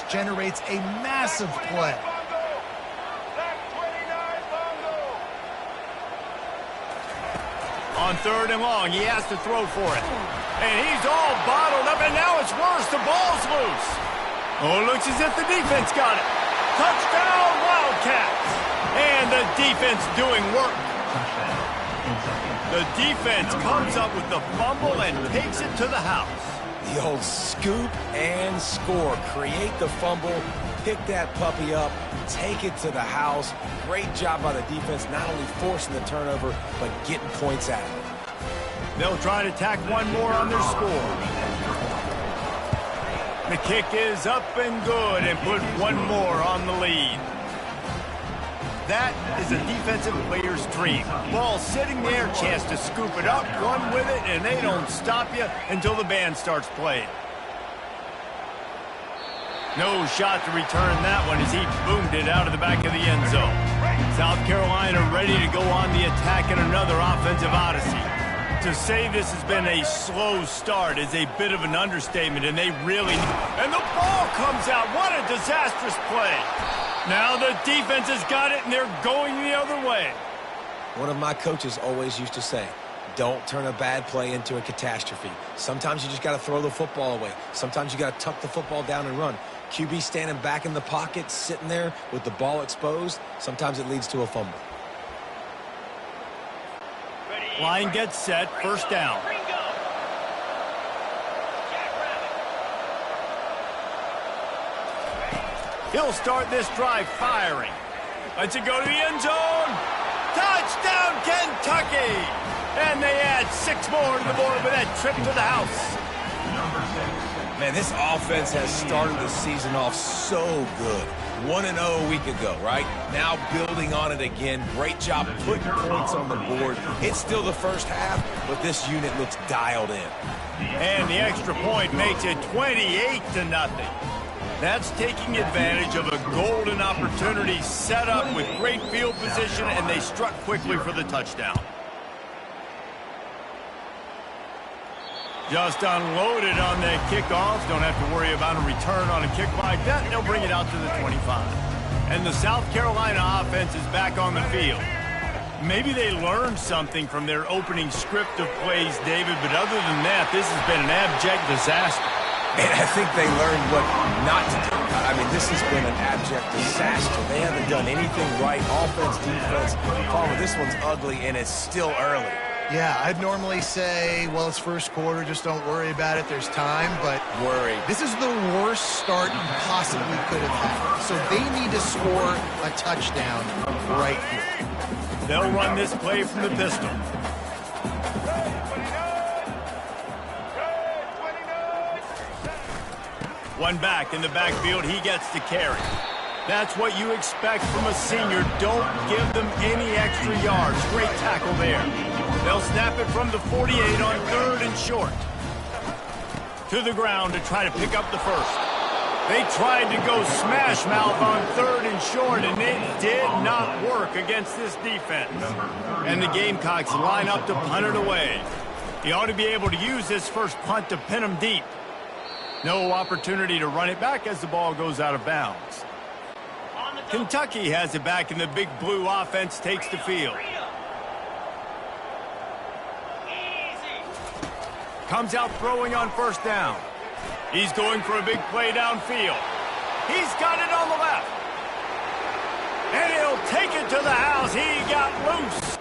generates a massive play. On 3rd and long, he has to throw for it. And he's all bottled up, and now it's worse. The ball's loose. Oh, it looks as if the defense got it. Touchdown, Wildcats. And the defense doing work. The defense comes up with the fumble and takes it to the house. The old scoop and score. Create the fumble, pick that puppy up, take it to the house. Great job by the defense, not only forcing the turnover, but getting points out of it. They'll try to tack one more on their score. The kick is up and good and put one more on the lead. That is a defensive player's dream. Ball sitting there, chance to scoop it up, run with it, and they don't stop you until the band starts playing. No shot to return that one as he boomed it out of the back of the end zone. South Carolina ready to go on the attack in another offensive odyssey. To say this has been a slow start is a bit of an understatement, and they really... And the ball comes out. What a disastrous play. Now the defense has got it, and they're going the other way. One of my coaches always used to say, don't turn a bad play into a catastrophe. Sometimes you just got to throw the football away. Sometimes you got to tuck the football down and run. QB standing back in the pocket, sitting there with the ball exposed. Sometimes it leads to a fumble. Line gets set, first down. He'll start this drive firing. Lets it go to the end zone. Touchdown, Kentucky! And they add 6 more to the board with that trip to the house. Man, this offense has started the season off so good. 1-0 a week ago, right? Now building on it again. Great job putting points on the board. It's still the first half, but this unit looks dialed in. And the extra point makes it 28-0. That's taking advantage of a golden opportunity set up with great field position, and they struck quickly for the touchdown. Just unloaded on the kickoff. Don't have to worry about a return on a kick like that. They'll bring it out to the 25. And the South Carolina offense is back on the field. Maybe they learned something from their opening script of plays, David, but other than that, this has been an abject disaster. And I think they learned what not to do. I mean, this has been an abject disaster. They haven't done anything right. Offense, defense. Palmer, this one's ugly, and it's still early. Yeah, I'd normally say, well, it's first quarter, just don't worry about it, there's time, but this is the worst start you possibly could have had. So they need to score a touchdown right here. They'll run this play from the pistol. One back in the backfield, he gets to carry. That's what you expect from a senior. Don't give them any extra yards. Great tackle there. They'll snap it from the 48 on 3rd and short. To the ground to try to pick up the first. They tried to go smash mouth on 3rd and short, and it did not work against this defense. And the Gamecocks line up to punt it away. He ought to be able to use this first punt to pin them deep. No opportunity to run it back as the ball goes out of bounds. Kentucky has it back, and the big blue offense takes the field. Comes out throwing on first down. He's going for a big play downfield. He's got it on the left. And he'll take it to the house. He got loose.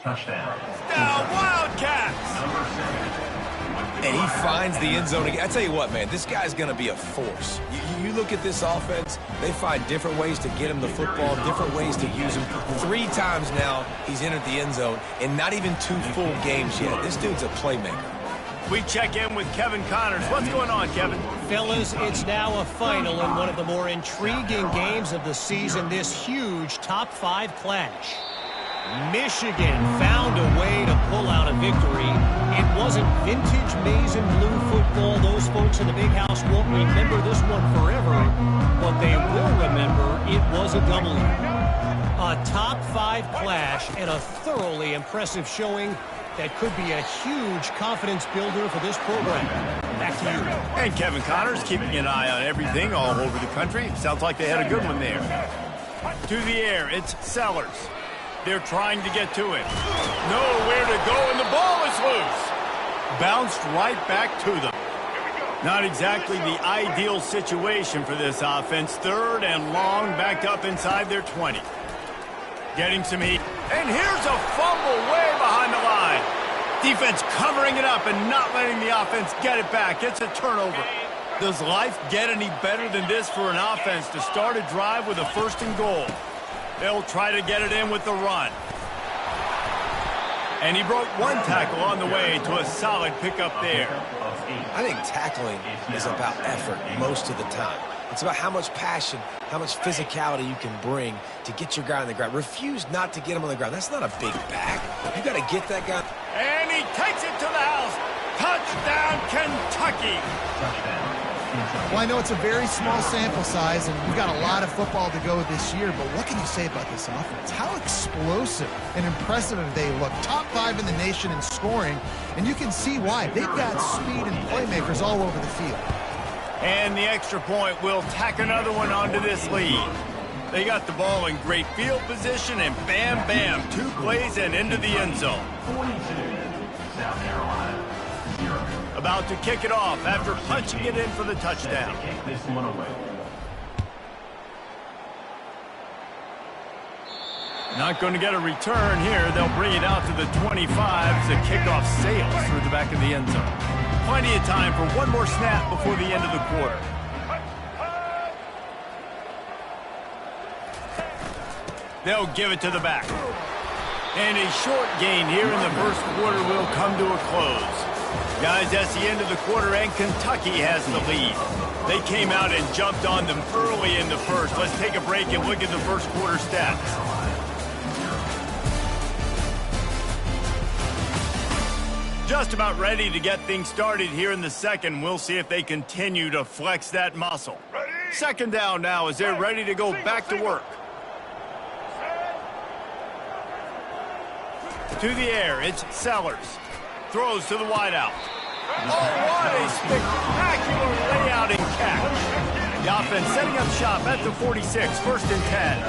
Touchdown. Down, Wildcats! And he finds the end zone again. I tell you what, man, this guy's going to be a force. You look at this offense, they find different ways to get him the football, different ways to use him. 3 times now he's entered the end zone, and not even 2 full games yet. This dude's a playmaker. We check in with Kevin Connors. What's going on, Kevin? Fellas, it's now a final in one of the more intriguing games of the season, this huge top 5 clash. Michigan found a way to pull out a victory. It wasn't vintage maize and blue football. Those folks in the big house won't remember this one forever, but they will remember it was a W. A top 5 clash and a thoroughly impressive showing that could be a huge confidence builder for this program. Back to you. And Kevin Connors keeping an eye on everything all over the country. Sounds like they had a good one there. To the air, it's Sellers. They're trying to get to it. Nowhere to go, and the ball is loose. Bounced right back to them. Not exactly the ideal situation for this offense. 3rd and long, backed up inside their 20. Getting some heat. And here's a fumble way behind the line. Defense covering it up and not letting the offense get it back. It's a turnover. Does life get any better than this for an offense to start a drive with a 1st and goal? They'll try to get it in with the run. And he broke 1 tackle on the way to a solid pickup there. I think tackling is about effort most of the time. It's about how much passion, how much physicality you can bring to get your guy on the ground. Refuse not to get him on the ground. That's not a big back. You got to get that guy. And he takes it to the house. Touchdown, Kentucky. Well, I know it's a very small sample size, and we've got a lot of football to go this year, but what can you say about this offense? How explosive and impressive they look. Top 5 in the nation in scoring, and you can see why. They've got speed and playmakers all over the field. And the extra point will tack another one onto this lead. They got the ball in great field position, and bam, bam, 2 plays and into the end zone. 42, South Carolina. About to kick it off after punching it in for the touchdown. This one away. Not going to get a return here. They'll bring it out to the 25 as the kickoff sails through the back of the end zone. Plenty of time for one more snap before the end of the quarter. They'll give it to the back. And a short gain here in the first quarter will come to a close. Guys, that's the end of the quarter, and Kentucky has the lead. They came out and jumped on them early in the first. Let's take a break and look at the first quarter stats. Just about ready to get things started here in the second. We'll see if they continue to flex that muscle. Second down now as they're ready to go back to work. To the air, it's Sellers. Throws to the wideout. Oh, what a spectacular layout and catch. The offense setting up shop at the 46, 1st and 10.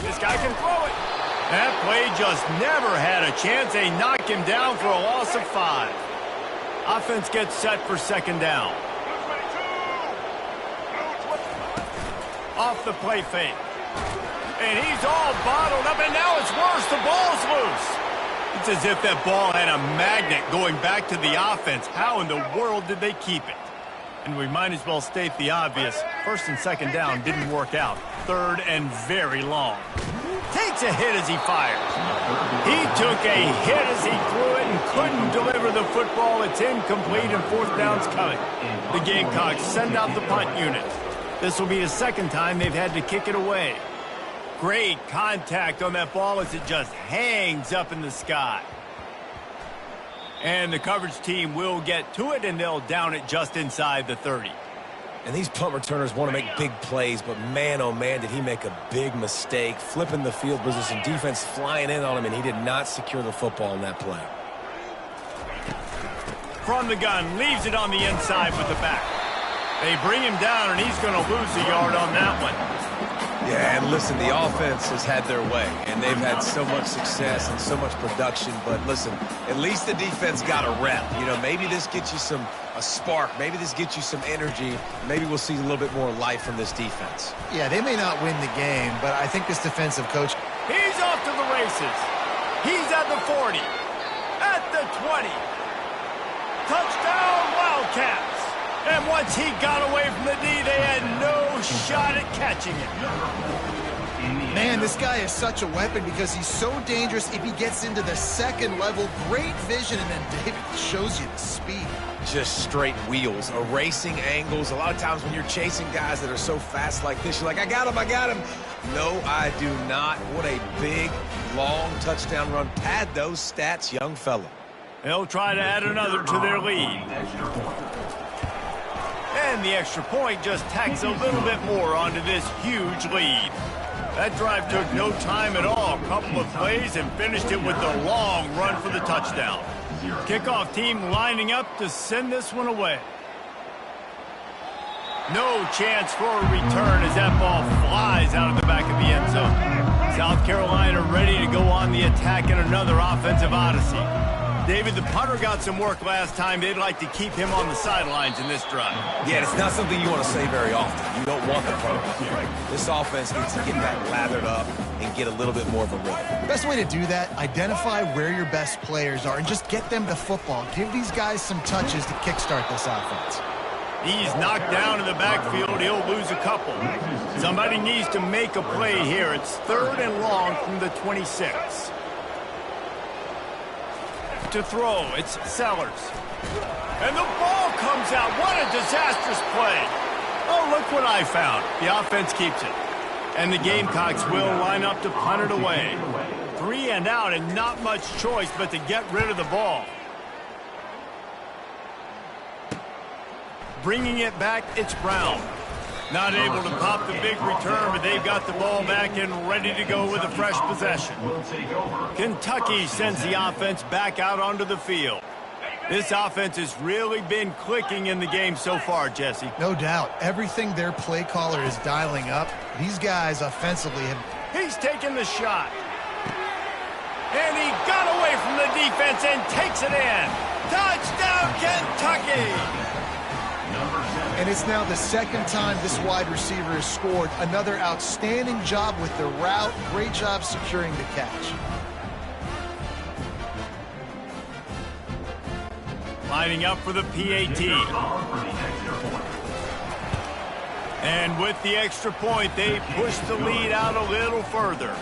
This guy can throw it. That play just never had a chance. They knock him down for a loss of 5. Offense gets set for 2nd down. Off the play fake. And he's all bottled up, and now it's worse. The ball's loose. It's as if that ball had a magnet going back to the offense. How in the world did they keep it? And we might as well state the obvious. 1st and 2nd down didn't work out. 3rd and very long. Takes a hit as he fires. He took a hit as he threw it and couldn't deliver the football. It's incomplete, and 4th down's coming. The Gamecocks send out the punt unit. This will be the 2nd time they've had to kick it away. Great contact on that ball as it just hangs up in the sky. And the coverage team will get to it, and they'll down it just inside the 30. And these punt returners want to make big plays, but man, oh man, did he make a big mistake. Flipping the field position, defense flying in on him, and he did not secure the football in that play. From the gun, leaves it on the inside with the back. They bring him down, and he's going to lose a yard on that one. Yeah, and listen, the offense has had their way, and they've had so much success and so much production. But listen, at least the defense got a rep. You know, maybe this gets you a spark. Maybe this gets you some energy. Maybe we'll see a little bit more life from this defense. Yeah, they may not win the game, but I think this defensive coach... He's off to the races. He's at the 40, at the 20. Touchdown, Wildcats. And once he got away from the D, they had no shot at catching him. Man, this guy is such a weapon because he's so dangerous if he gets into the second level. Great vision, and then David shows you the speed. Just straight wheels, erasing angles. A lot of times when you're chasing guys that are so fast like this, you're like, I got him. No, I do not. What a big, long touchdown run. Pad those stats, young fella. They'll try to add another to their lead. And the extra point just tacks a little bit more onto this huge lead. That drive took no time at all. A couple of plays and finished it with a long run for the touchdown. Kickoff team lining up to send this one away. No chance for a return as that ball flies out of the back of the end zone. South Carolina ready to go on the attack in another offensive odyssey. David, the punter got some work last time. They'd like to keep him on the sidelines in this drive. Yeah, it's not something you want to say very often. You don't want the punter. This offense needs to get that lathered up and get a little bit more of a rhythm. Best way to do that, identify where your best players are and just get them the football. Give these guys some touches to kickstart this offense. He's knocked down in the backfield. He'll lose a couple. Somebody needs to make a play here. It's 3rd and long from the 26. To throw, it's Sellers. And the ball comes out. What a disastrous play. Oh, look what I found. The offense keeps it. And the Gamecocks will line up to punt it away. 3 and out and not much choice but to get rid of the ball. Bringing it back, it's Brown. Not able to pop the big return, but they've got the ball back and ready to go with a fresh possession. Kentucky sends the offense back out onto the field. This offense has really been clicking in the game so far, Jesse. No doubt. Everything their play caller is dialing up, these guys offensively have... He's taking the shot. And he got away from the defense and takes it in. Touchdown, Kentucky! And it's now the second time this wide receiver has scored. Another outstanding job with the route. Great job securing the catch. Lining up for the PAT. And with the extra point, they push the lead out a little further.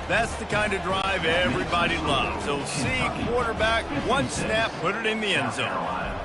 That's the kind of drive everybody loves. So see quarterback, one snap, put it in the end zone.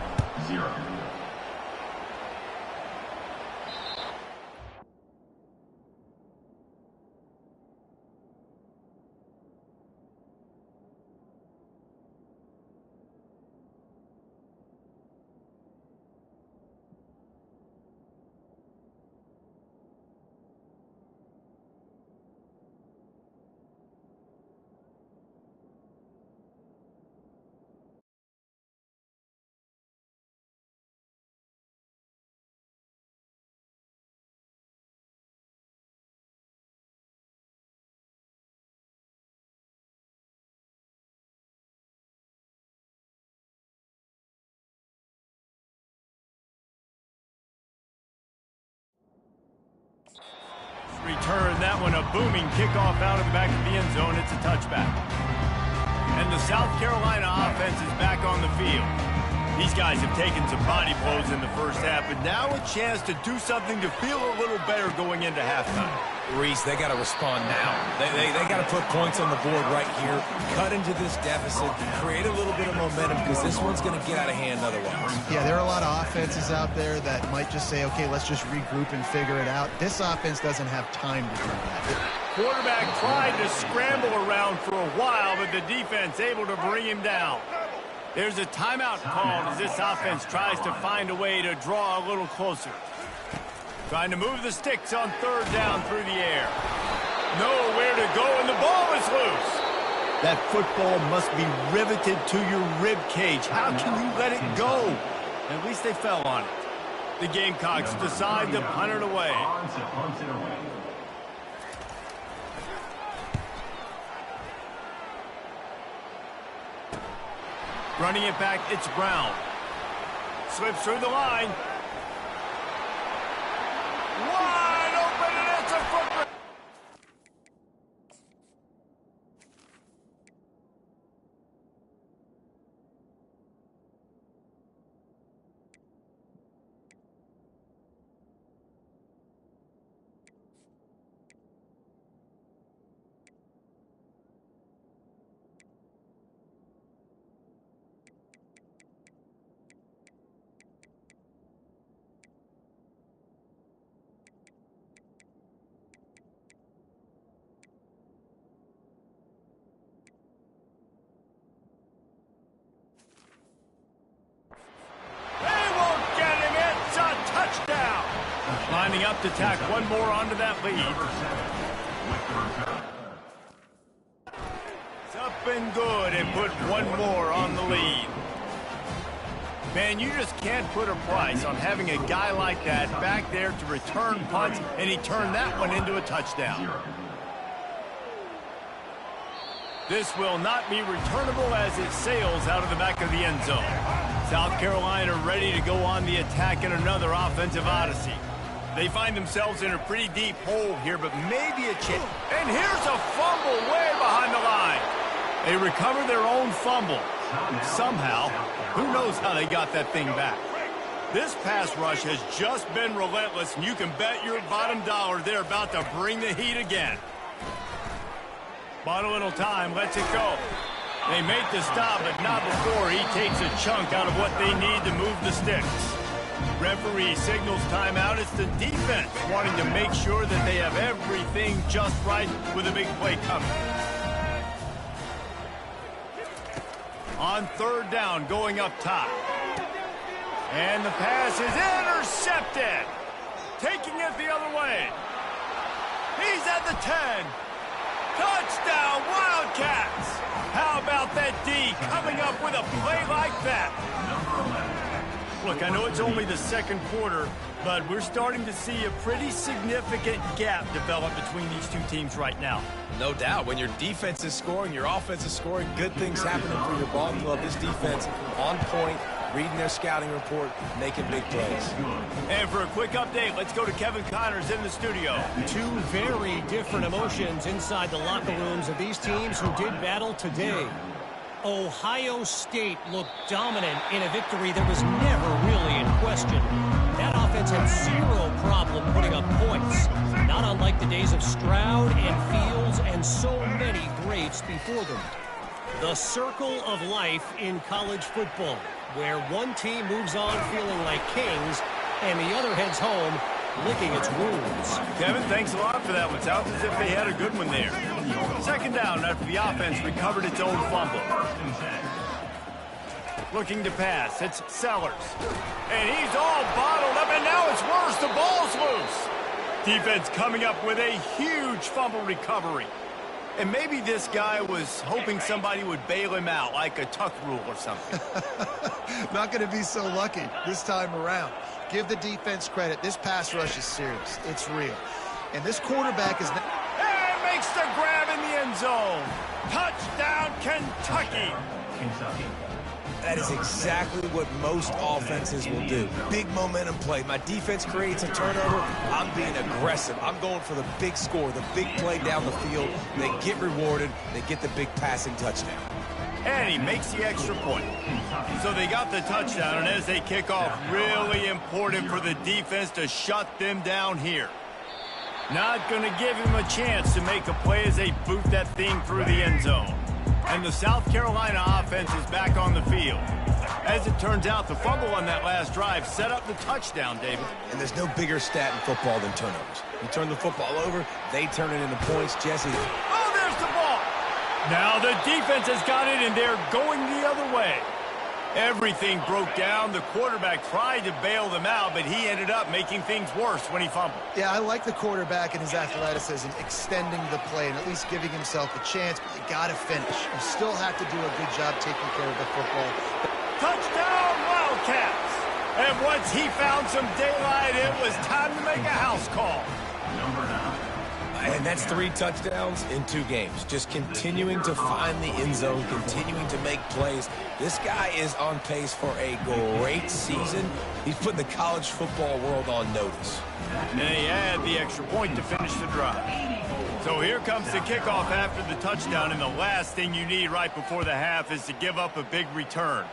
Return, that one a booming kickoff out of the back of the end zone. It's a touchback. And the South Carolina offense is back on the field. These guys have taken some body blows in the first half, but now a chance to do something to feel a little better going into halftime. Reese, they got to respond now. They got to put points on the board right here, cut into this deficit, create a little bit of momentum because this one's going to get out of hand otherwise. Yeah, there are a lot of offenses out there that might just say, okay, let's just regroup and figure it out. This offense doesn't have time to do that. Quarterback tried to scramble around for a while, but the defense able to bring him down. There's a timeout called as this offense tries to find a way to draw a little closer. Trying to move the sticks on 3rd down through the air. Nowhere to go, and the ball is loose. That football must be riveted to your rib cage. How can you let it go? At least they fell on it. The Gamecocks decide to punt it away. Running it back, it's Brown. Slips through the line. Wide open, and it's a foot race. Lining up to tack one more onto that lead. It's up and good and put one more on the lead. Man, you just can't put a price on having a guy like that back there to return punts, and he turned that one into a touchdown. This will not be returnable as it sails out of the back of the end zone. South Carolina ready to go on the attack in another offensive odyssey. They find themselves in a pretty deep hole here, but maybe a chance. And here's a fumble way behind the line. They recover their own fumble. Somehow, who knows how they got that thing back. This pass rush has just been relentless, and you can bet your bottom dollar they're about to bring the heat again. Bought a little time, lets it go. They make the stop, but not before he takes a chunk out of what they need to move the sticks. Referee signals timeout. It's the defense wanting to make sure that they have everything just right with a big play coming. On third down, going up top. And the pass is intercepted. Taking it the other way. He's at the 10. Touchdown, Wildcats! How about that D coming up with a play like that? Look, I know it's only the second quarter, but we're starting to see a pretty significant gap develop between these two teams right now. No doubt. When your defense is scoring, your offense is scoring, good things happening for your ball club. This defense on point, reading their scouting report, making big plays. And for a quick update, let's go to Kevin Connors in the studio. Two very different emotions inside the locker rooms of these teams who did battle today. Ohio State looked dominant in a victory that was never really in question. That offense had zero problem putting up points, not unlike the days of Stroud and Fields and so many greats before them. The circle of life in college football, where one team moves on feeling like kings and the other heads home licking its wounds. Kevin, thanks a lot for that one. Sounds as if they had a good one there. Second down after the offense recovered its own fumble. Looking to pass, it's Sellers. And he's all bottled up, and now it's worse. The ball's loose. Defense coming up with a huge fumble recovery. And maybe this guy was hoping somebody would bail him out, like a tuck rule or something. Not going to be so lucky this time around. Give the defense credit. This pass rush is serious. It's real. And this quarterback is... And makes the grab in the end zone. Touchdown, Kentucky. That is exactly what most offenses will do. Big momentum play. My defense creates a turnover. I'm being aggressive. I'm going for the big score, the big play down the field. They get rewarded. They get the big passing touchdown. And he makes the extra point. So they got the touchdown, and as they kick off, really important for the defense to shut them down here. Not going to give him a chance to make a play as they boot that thing through the end zone. And the South Carolina offense is back on the field. As it turns out, the fumble on that last drive set up the touchdown, David. And there's no bigger stat in football than turnovers. You turn the football over, they turn it into points. Jesse. Oh, there's the ball. Now the defense has got it, and they're going the other way. Everything broke down. The quarterback tried to bail them out, but he ended up making things worse when he fumbled. Yeah, I like the quarterback and his athleticism, extending the play and at least giving himself a chance, but you got to finish. You still have to do a good job taking care of the football. Touchdown, Wildcats! And once he found some daylight, it was time to make a house call. And that's 3 touchdowns in 2 games. Just continuing to find the end zone, continuing to make plays. This guy is on pace for a great season. He's putting the college football world on notice. And he had the extra point to finish the drive. So here comes the kickoff after the touchdown, and the last thing you need right before the half is to give up a big return.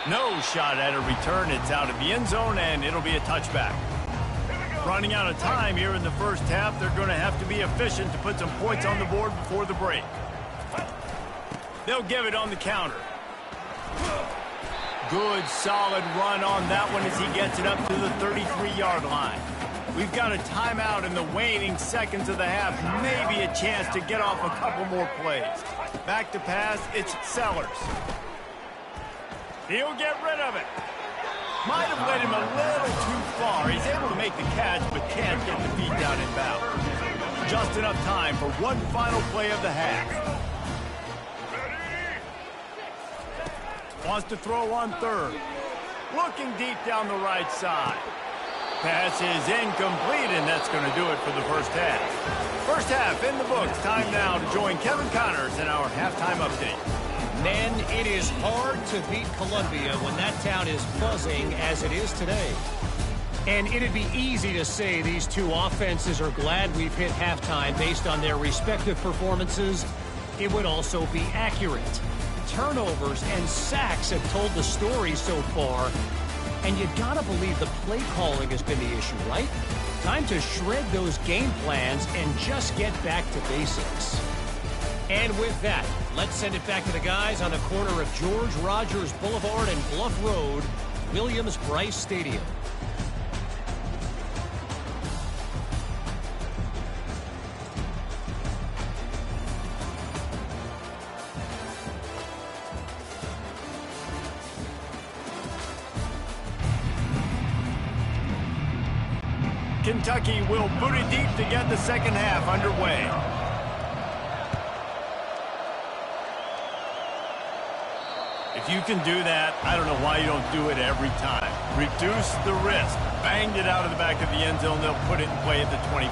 No shot at a return. It's out of the end zone, and it'll be a touchback. Running out of time here in the first half, they're going to have to be efficient to put some points on the board before the break. They'll give it on the counter. Good, solid run on that one as he gets it up to the 33-yard line. We've got a timeout in the waning seconds of the half. Maybe a chance to get off a couple more plays. Back to pass, it's Sellers. He'll get rid of it. Might have led him a little too far. He's able to make the catch, but can't get the feet down in bounds. Just enough time for one final play of the half. Wants to throw on third. Looking deep down the right side. Pass is incomplete, and that's going to do it for the first half. First half in the books. Time now to join Kevin Connors in our halftime update. Men, it is hard to beat Columbia when that town is buzzing as it is today. And it'd be easy to say these two offenses are glad we've hit halftime based on their respective performances. It would also be accurate. Turnovers and sacks have told the story so far. And you gotta believe the play calling has been the issue, right? Time to shred those game plans and just get back to basics. And with that, let's send it back to the guys on the corner of George Rogers Boulevard and Bluff Road, Williams-Brice Stadium. Kentucky will boot it deep to get the second half underway. If you can do that, I don't know why you don't do it every time. Reduce the risk. Banged it out of the back of the end zone. They'll put it in play at the 25.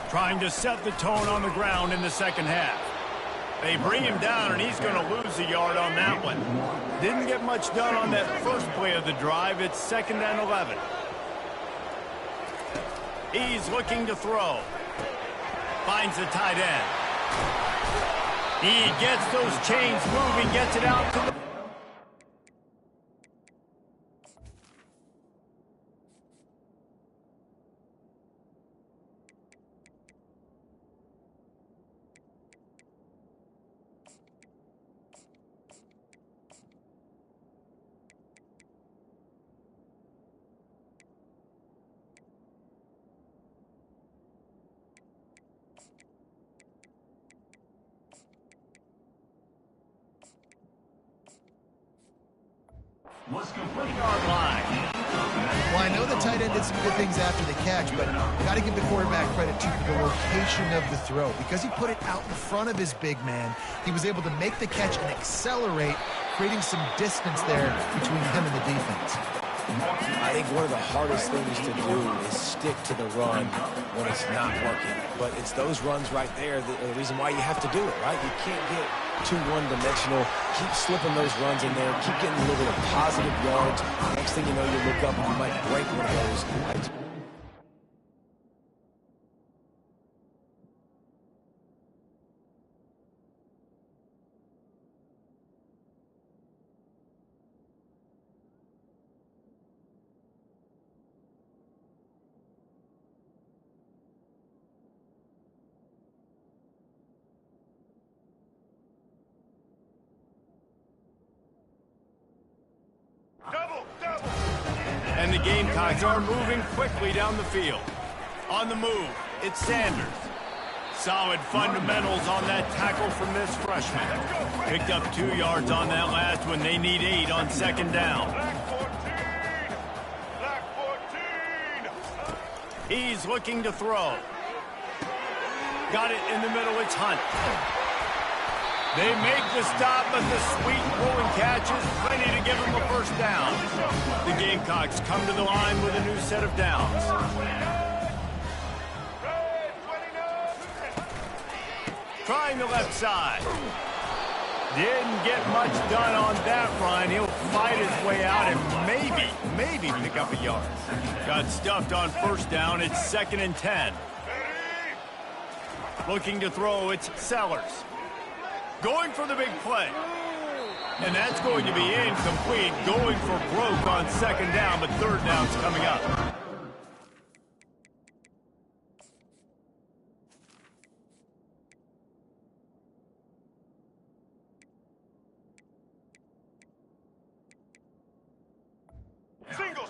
Trying to set the tone on the ground in the second half. They bring him down, and he's going to lose a yard on that one. Didn't get much done on that first play of the drive. It's 2nd and 11. He's looking to throw. Finds the tight end. He gets those chains moving, gets it out to the... Yard line. Well, I know the tight end did some good things after the catch, but got to give the quarterback credit to the location of the throw. Because he put it out in front of his big man, he was able to make the catch and accelerate, creating some distance there between him and the defense. I think one of the hardest things to do is stick to the run when it's not working. But it's those runs right there that are the reason why you have to do it, right? You can't get too one-dimensional. Keep slipping those runs in there. Keep getting a little bit of positive yards. Next thing you know, you look up and you might break one of those. And the Gamecocks are moving quickly down the field. On the move, it's Sanders. Solid fundamentals on that tackle from this freshman. Picked up 2 yards on that last one. They need 8 on 2nd down. He's looking to throw. Got it in the middle. It's Hunt. They make the stop, but the sweet rolling catch is plenty to give them a first down. The Gamecocks come to the line with a new set of downs. Trying the left side. Didn't get much done on that run. He'll fight his way out and maybe pick up a yard. Got stuffed on first down. It's 2nd and 10. Looking to throw, it's Sellers. Going for the big play. And that's going to be incomplete. Going for broke on 2nd down, but 3rd down's coming up.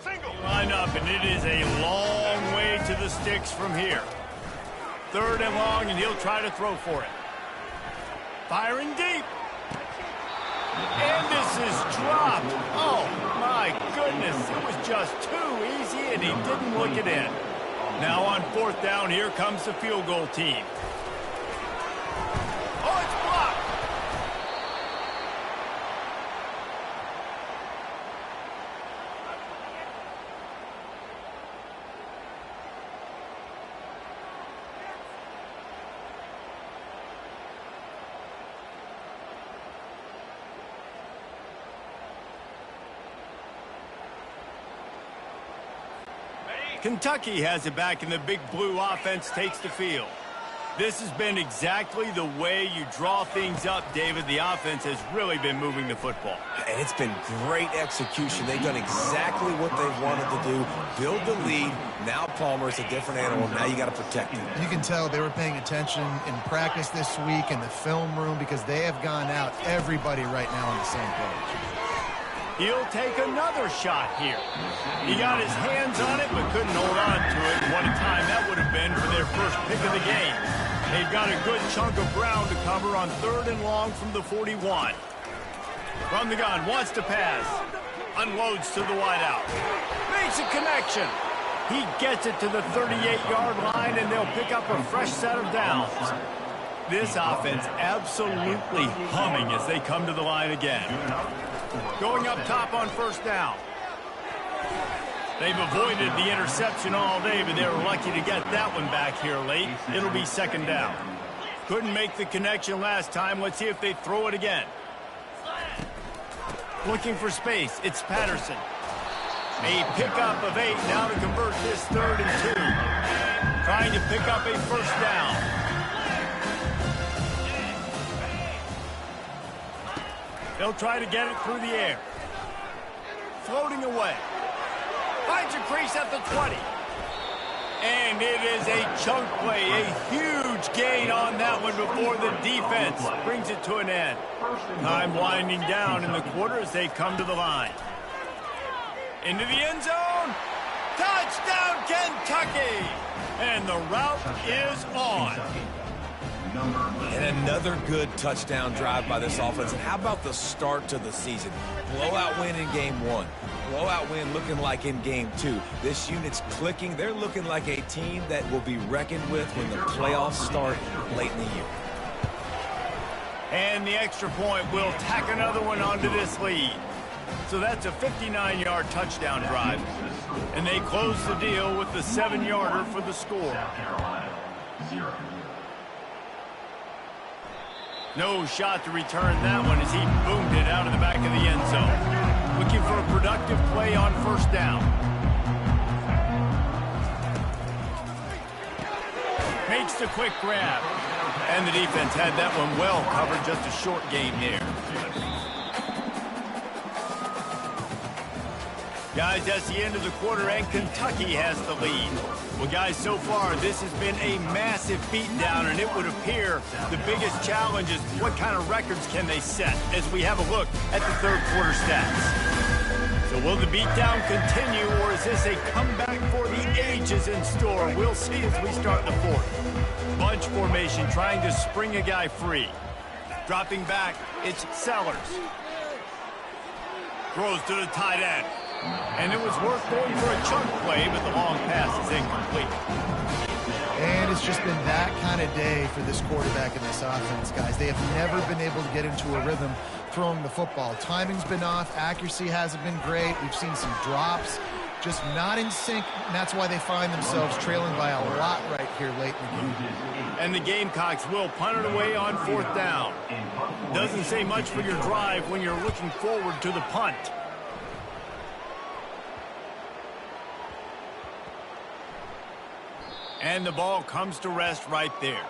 Single. Line up, and it is a long way to the sticks from here. 3rd and long, and he'll try to throw for it. Firing deep. And this is dropped. Oh, my goodness. It was just too easy, and he didn't look it in. Now on 4th down, here comes the field goal team. Oh, it's blocked. Kentucky has it back, and the big blue offense takes the field. This has been exactly the way you draw things up, David. The offense has really been moving the football. And it's been great execution. They've done exactly what they've wanted to do. Build the lead. Now Palmer's a different animal. Now you got to protect him. You can tell they were paying attention in practice this week in the film room because they have gone out everybody right now on the same page. He'll take another shot here. He got his hands on it, but couldn't hold on to it. What a time that would have been for their first pick of the game. They've got a good chunk of ground to cover on 3rd and long from the 41. From the gun, wants to pass. Unloads to the wideout. Makes a connection. He gets it to the 38-yard line, and they'll pick up a fresh set of downs. This offense absolutely humming as they come to the line again. Going up top on 1st down. They've avoided the interception all day, but they were lucky to get that one back here late. It'll be 2nd down. Couldn't make the connection last time. Let's see if they throw it again. Looking for space. It's Patterson. A pickup of 8 now to convert this 3rd and 2. Trying to pick up a first down. They'll try to get it through the air. Floating away. Finds a crease at the 20. And it is a chunk play, a huge gain on that one before the defense brings it to an end. Time winding down in the quarter as they come to the line. Into the end zone. Touchdown, Kentucky! And the route is on. And another good touchdown drive by this offense. And how about the start to the season? Blowout win in game 1. Blowout win looking like in game 2. This unit's clicking. They're looking like a team that will be reckoned with when the playoffs start late in the year. And the extra point will tack another one onto this lead. So that's a 59-yard touchdown drive. And they close the deal with the 7-yarder for the score. No shot to return that one as he boomed it out of the back of the end zone. Looking for a productive play on 1st down. Makes the quick grab. And the defense had that one well covered. Just a short gain there. Guys, that's the end of the quarter, and Kentucky has the lead. Well, guys, so far, this has been a massive beatdown, and it would appear the biggest challenge is what kind of records can they set as we have a look at the 3rd quarter stats. So will the beatdown continue, or is this a comeback for the ages in store? We'll see as we start the 4th. Bunch formation trying to spring a guy free. Dropping back, it's Sellers. Throws to the tight end. And it was worth going for a chunk play, but the long pass is incomplete. And it's just been that kind of day for this quarterback and this offense, guys. They have never been able to get into a rhythm throwing the football. Timing's been off. Accuracy hasn't been great. We've seen some drops. Just not in sync, and that's why they find themselves trailing by a lot right here late in the game. And the Gamecocks will punt it away on 4th down. Doesn't say much for your drive when you're looking forward to the punt. And the ball comes to rest right there.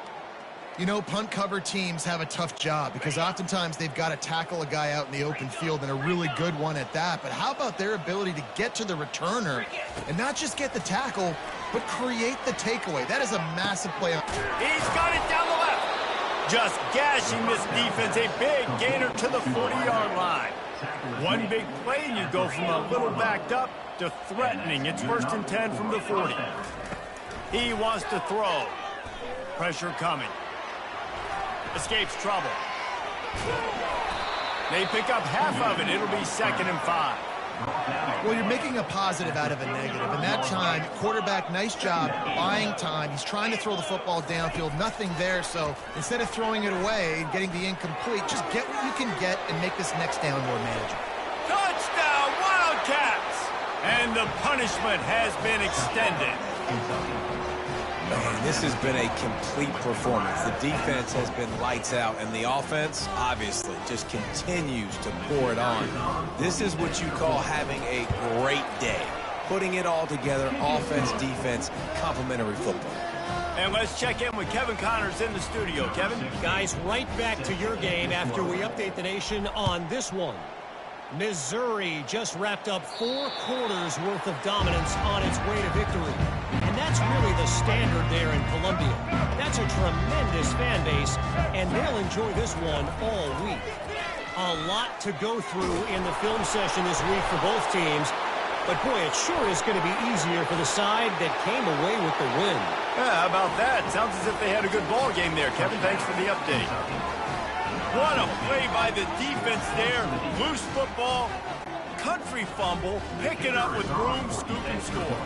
You know, punt cover teams have a tough job because oftentimes they've got to tackle a guy out in the open field, and a really good one at that. But how about their ability to get to the returner and not just get the tackle, but create the takeaway? That is a massive play. He's got it down the left. Just gashing this defense. A big gainer to the 40-yard line. One big play, and you go from a little backed up to threatening. It's 1st and 10 from the 40. He wants to throw. Pressure coming. Escapes trouble. They pick up half of it. It'll be 2nd and 5. Well, you're making a positive out of a negative. And that time, quarterback, nice job buying time. He's trying to throw the football downfield. Nothing there. So instead of throwing it away and getting the incomplete, just get what you can get and make this next down more manageable. Touchdown, Wildcats! And the punishment has been extended. Man, this has been a complete performance. The defense has been lights out, and the offense, obviously, just continues to pour it on. This is what you call having a great day. Putting it all together, offense, defense, complementary football. And let's check in with Kevin Connors in the studio. Kevin? Guys, right back to your game after we update the nation on this one. Missouri just wrapped up 4 quarters worth of dominance on its way to victory. And that's really the standard there in Columbia. That's a tremendous fan base, and they'll enjoy this one all week. A lot to go through in the film session this week for both teams. But, boy, it sure is going to be easier for the side that came away with the win. Yeah, how about that? Sounds as if they had a good ball game there. Kevin, thanks for the update. What a play by the defense there. Loose football, country fumble, picking up with room, scoop, and score.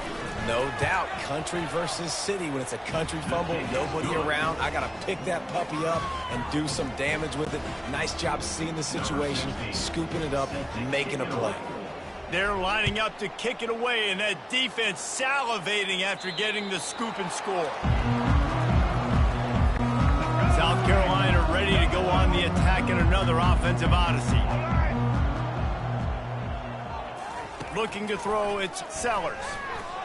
No doubt, country versus city. When it's a country fumble, nobody around, I got to pick that puppy up and do some damage with it. Nice job seeing the situation, scooping it up, making a play. They're lining up to kick it away, and that defense salivating after getting the scoop and score. South Carolina ready to go on the attack in another offensive odyssey. Looking to throw, it's Sellers.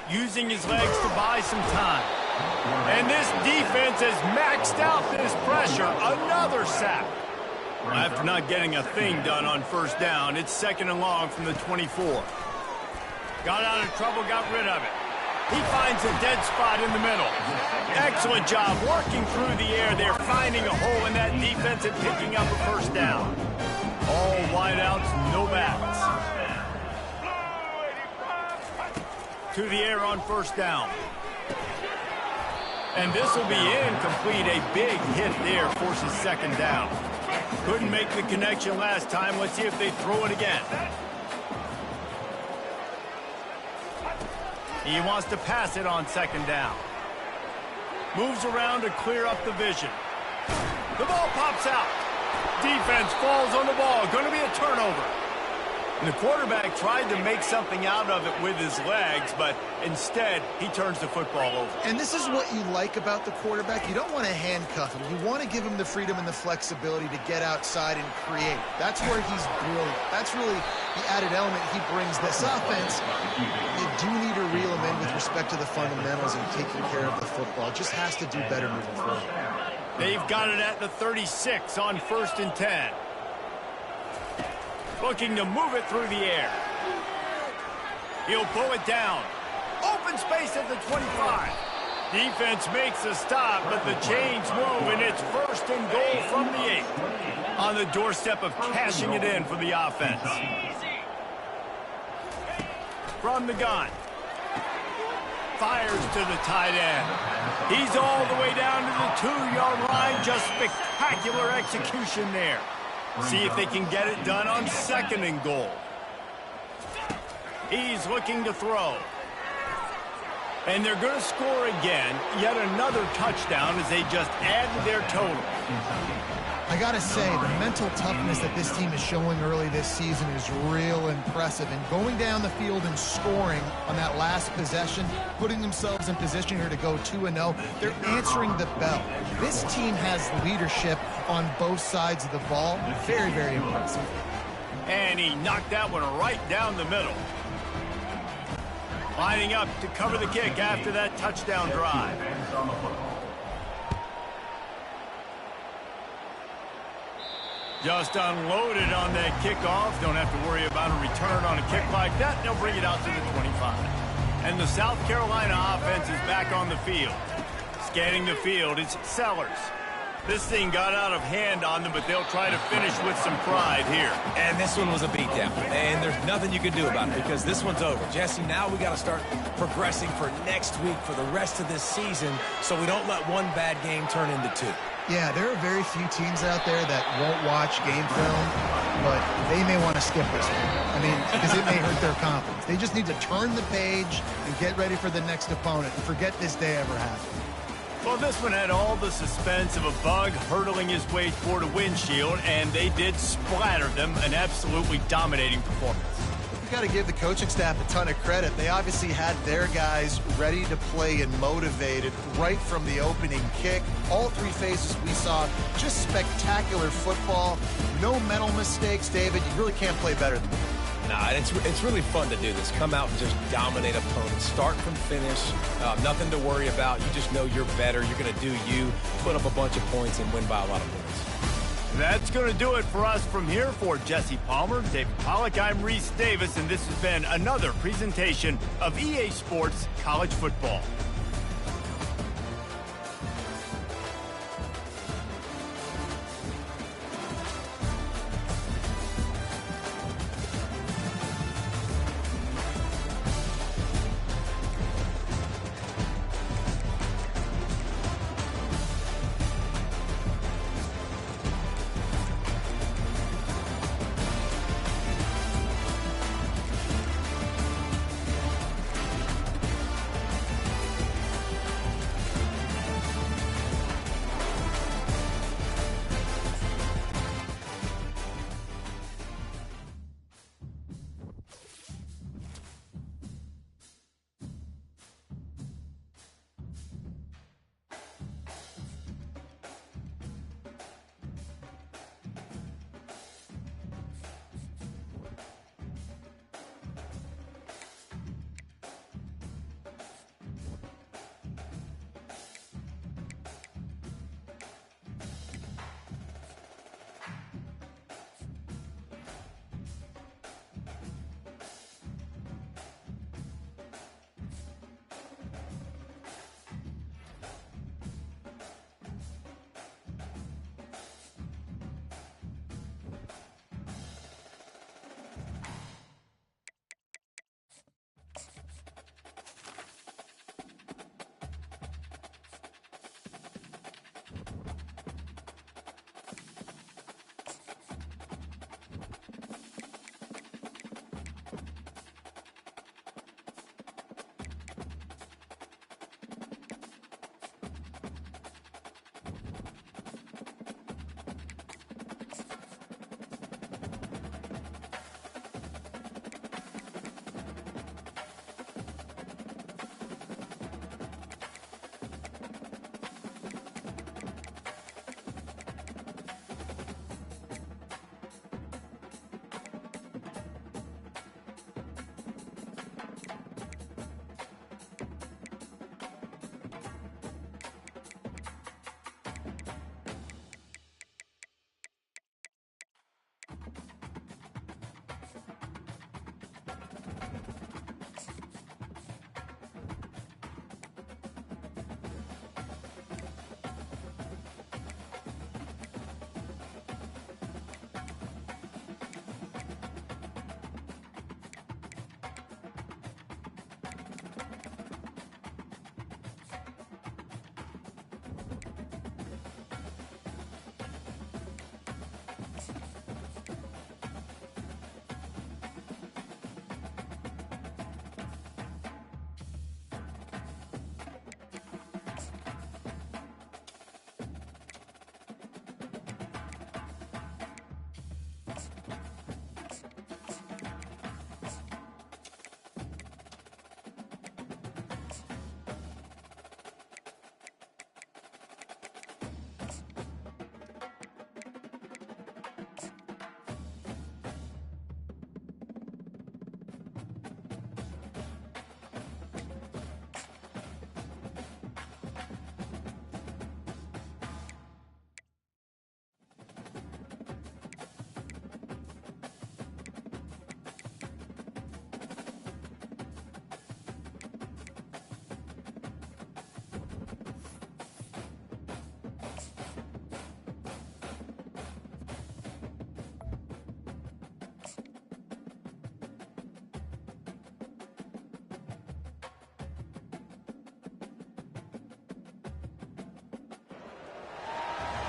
Using his legs to buy some time. And this defense has maxed out this pressure. Another sack. After not getting a thing done on 1st down, it's 2nd and long from the 24. Got out of trouble, got rid of it. He finds a dead spot in the middle. Excellent job working through the air there, finding a hole in that defense and picking up a 1st down. All wideouts, no backs. To the air on 1st down. And this will be incomplete. A big hit there forces 2nd down. Couldn't make the connection last time. Let's see if they throw it again. He wants to pass it on 2nd down. Moves around to clear up the vision. The ball pops out. Defense falls on the ball. Going to be a turnover. And the quarterback tried to make something out of it with his legs, but instead, he turns the football over. And this is what you like about the quarterback. You don't want to handcuff him. You want to give him the freedom and the flexibility to get outside and create. That's where he's brilliant. That's really the added element he brings this offense. You do need to reel him in with respect to the fundamentals and taking care of the football. Just has to do better moving forward. They've got it at the 36 on 1st and 10. Looking to move it through the air. He'll pull it down. Open space at the 25. Defense makes a stop, but the chains move, and it's 1st and goal from the 8. On the doorstep of cashing it in for the offense. From the gun. Fires to the tight end. He's all the way down to the 2-yard line. Just spectacular execution there. See if they can get it done on 2nd and goal. He's looking to throw. And they're going to score again, yet another touchdown as they just add to their total. I got to say, the mental toughness that this team is showing early this season is real impressive. And going down the field and scoring on that last possession, putting themselves in position here to go 2-0, they're answering the bell. This team has leadership on both sides of the ball. Very, very impressive. And he knocked that one right down the middle. Lining up to cover the kick after that touchdown drive. Just unloaded on that kickoff. Don't have to worry about a return on a kick like that. They'll bring it out to the 25. And the South Carolina offense is back on the field. Scanning the field, it's Sellers. This thing got out of hand on them, but they'll try to finish with some pride here. And this one was a beatdown. And there's nothing you can do about it because this one's over. Jesse, now we got to start progressing for next week for the rest of this season so we don't let one bad game turn into two. Yeah, there are very few teams out there that won't watch game film, but they may want to skip this one. I mean, because it may hurt their confidence. They just need to turn the page and get ready for the next opponent and forget this day ever happened. Well, this one had all the suspense of a bug hurtling his way toward a windshield, and they did splatter them, an absolutely dominating performance. We've got to give the coaching staff a ton of credit. They obviously had their guys ready to play and motivated right from the opening kick. All three phases we saw, just spectacular football. No mental mistakes, David. You really can't play better than that. Nah, it's really fun to do this. Come out and just dominate opponents. Start from finish. Nothing to worry about. You just know you're better. You're going to do you, put up a bunch of points, and win by a lot of points. That's going to do it for us from here. For Jesse Palmer, David Pollack, I'm Reese Davis, and this has been another presentation of EA Sports College Football.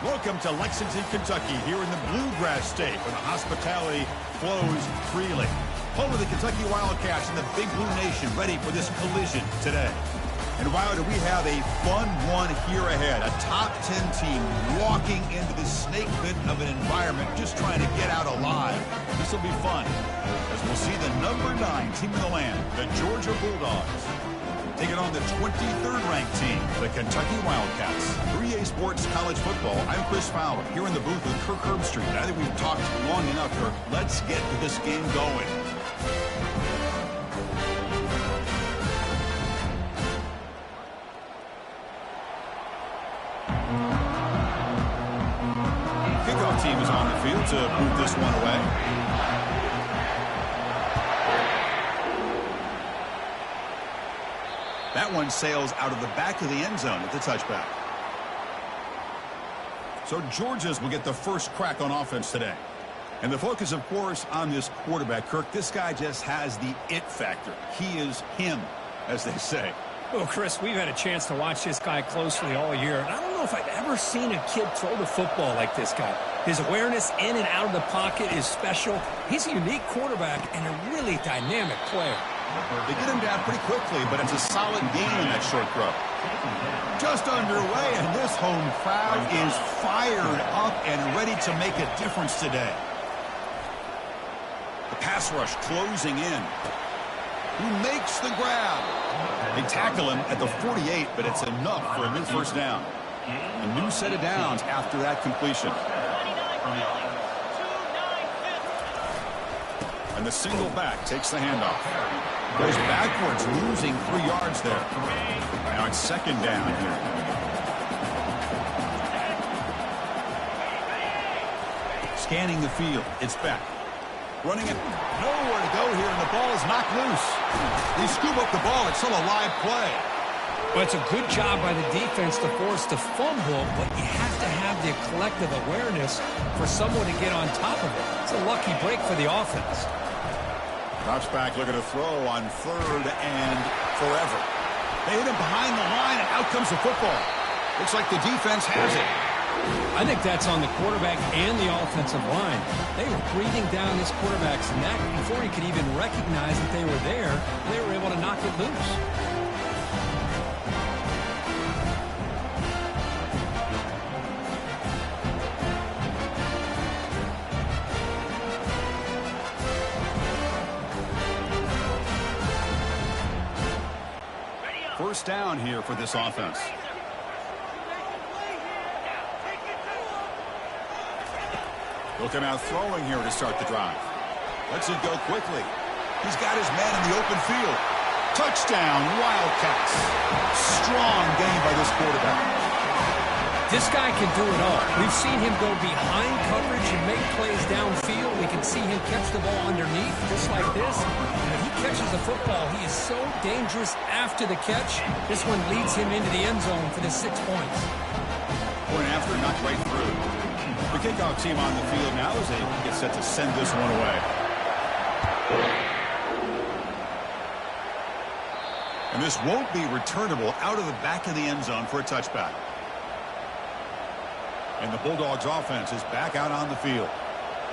Welcome to Lexington, Kentucky, here in the Bluegrass State, where the hospitality flows freely. Home of the Kentucky Wildcats and the Big Blue Nation, ready for this collision today. And wow, do we have a fun one here ahead. A top 10 team walking into this snake pit of an environment, just trying to get out alive. This will be fun, as we'll see the number 9 team in the land, the Georgia Bulldogs, taking on the 23rd ranked team, the Kentucky Wildcats. 3A Sports College Football, I'm Chris Fowler, here in the booth with Kirk Herbstreit. I think we've talked long enough, Kirk. Let's get this game going. Kickoff team is on the field to move this one away. That one sails out of the back of the end zone at the touchback. So Georgia's will get the first crack on offense today. And the focus, of course, on this quarterback, Kirk. This guy just has the it factor. He is him, as they say. Well, Chris, we've had a chance to watch this guy closely all year. And I don't know if I've ever seen a kid throw the football like this guy. His awareness in and out of the pocket is special. He's a unique quarterback and a really dynamic player. They get him down pretty quickly, but it's a solid gain on that short throw. Just underway, and this home crowd is fired up and ready to make a difference today. The pass rush closing in. Who makes the grab? They tackle him at the 48, but it's enough for a new first down. A new set of downs after that completion. And the single back takes the handoff. Goes backwards, losing 3 yards there. Now it's second down here. Scanning the field. It's back. Running it. Nowhere to go here, and the ball is knocked loose. They scoop up the ball. It's still a live play. Well, it's a good job by the defense to force the fumble, but you have to have the collective awareness for someone to get on top of it. It's a lucky break for the offense. Drops back, looking to throw on third and forever. They hit him behind the line, and out comes the football. Looks like the defense has it. I think that's on the quarterback and the offensive line. They were breathing down this quarterback's neck before he could even recognize that they were there. They were able to knock it loose. First down here for this offense. Looking out throwing here to start the drive. Lets it go quickly. He's got his man in the open field. Touchdown, Wildcats. Strong game by this quarterback. This guy can do it all. We've seen him go behind coverage and make plays downfield. We can see him catch the ball underneath, just like this. And if he catches the football, he is so dangerous after the catch. This one leads him into the end zone for the 6 points. Point after, knocked right through. The kickoff team on the field now as they get set to send this one away. And this won't be returnable out of the back of the end zone for a touchback. And the Bulldogs offense is back out on the field.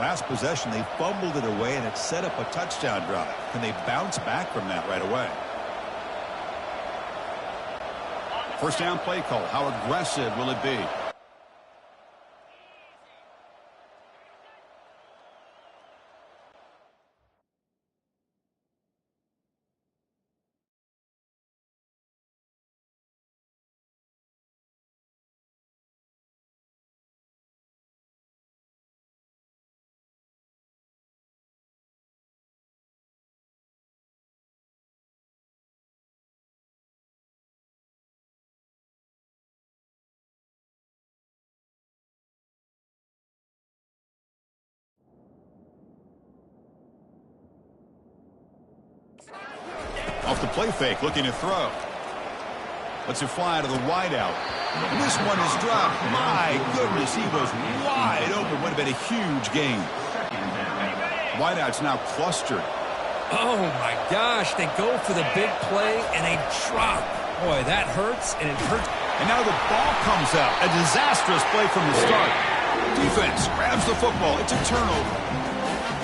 Last possession, they fumbled it away, and it set up a touchdown drive. Can they bounce back from that right away? First down play call. How aggressive will it be? Off the play fake, looking to throw. Lets it fly to the wideout. And this one is dropped. My goodness, he was wide open. Would have been a huge gain. Wideout's now clustered. Oh, my gosh. They go for the big play, and they drop. Boy, that hurts, and it hurts. And now the ball comes out. A disastrous play from the start. Defense grabs the football. It's a turnover.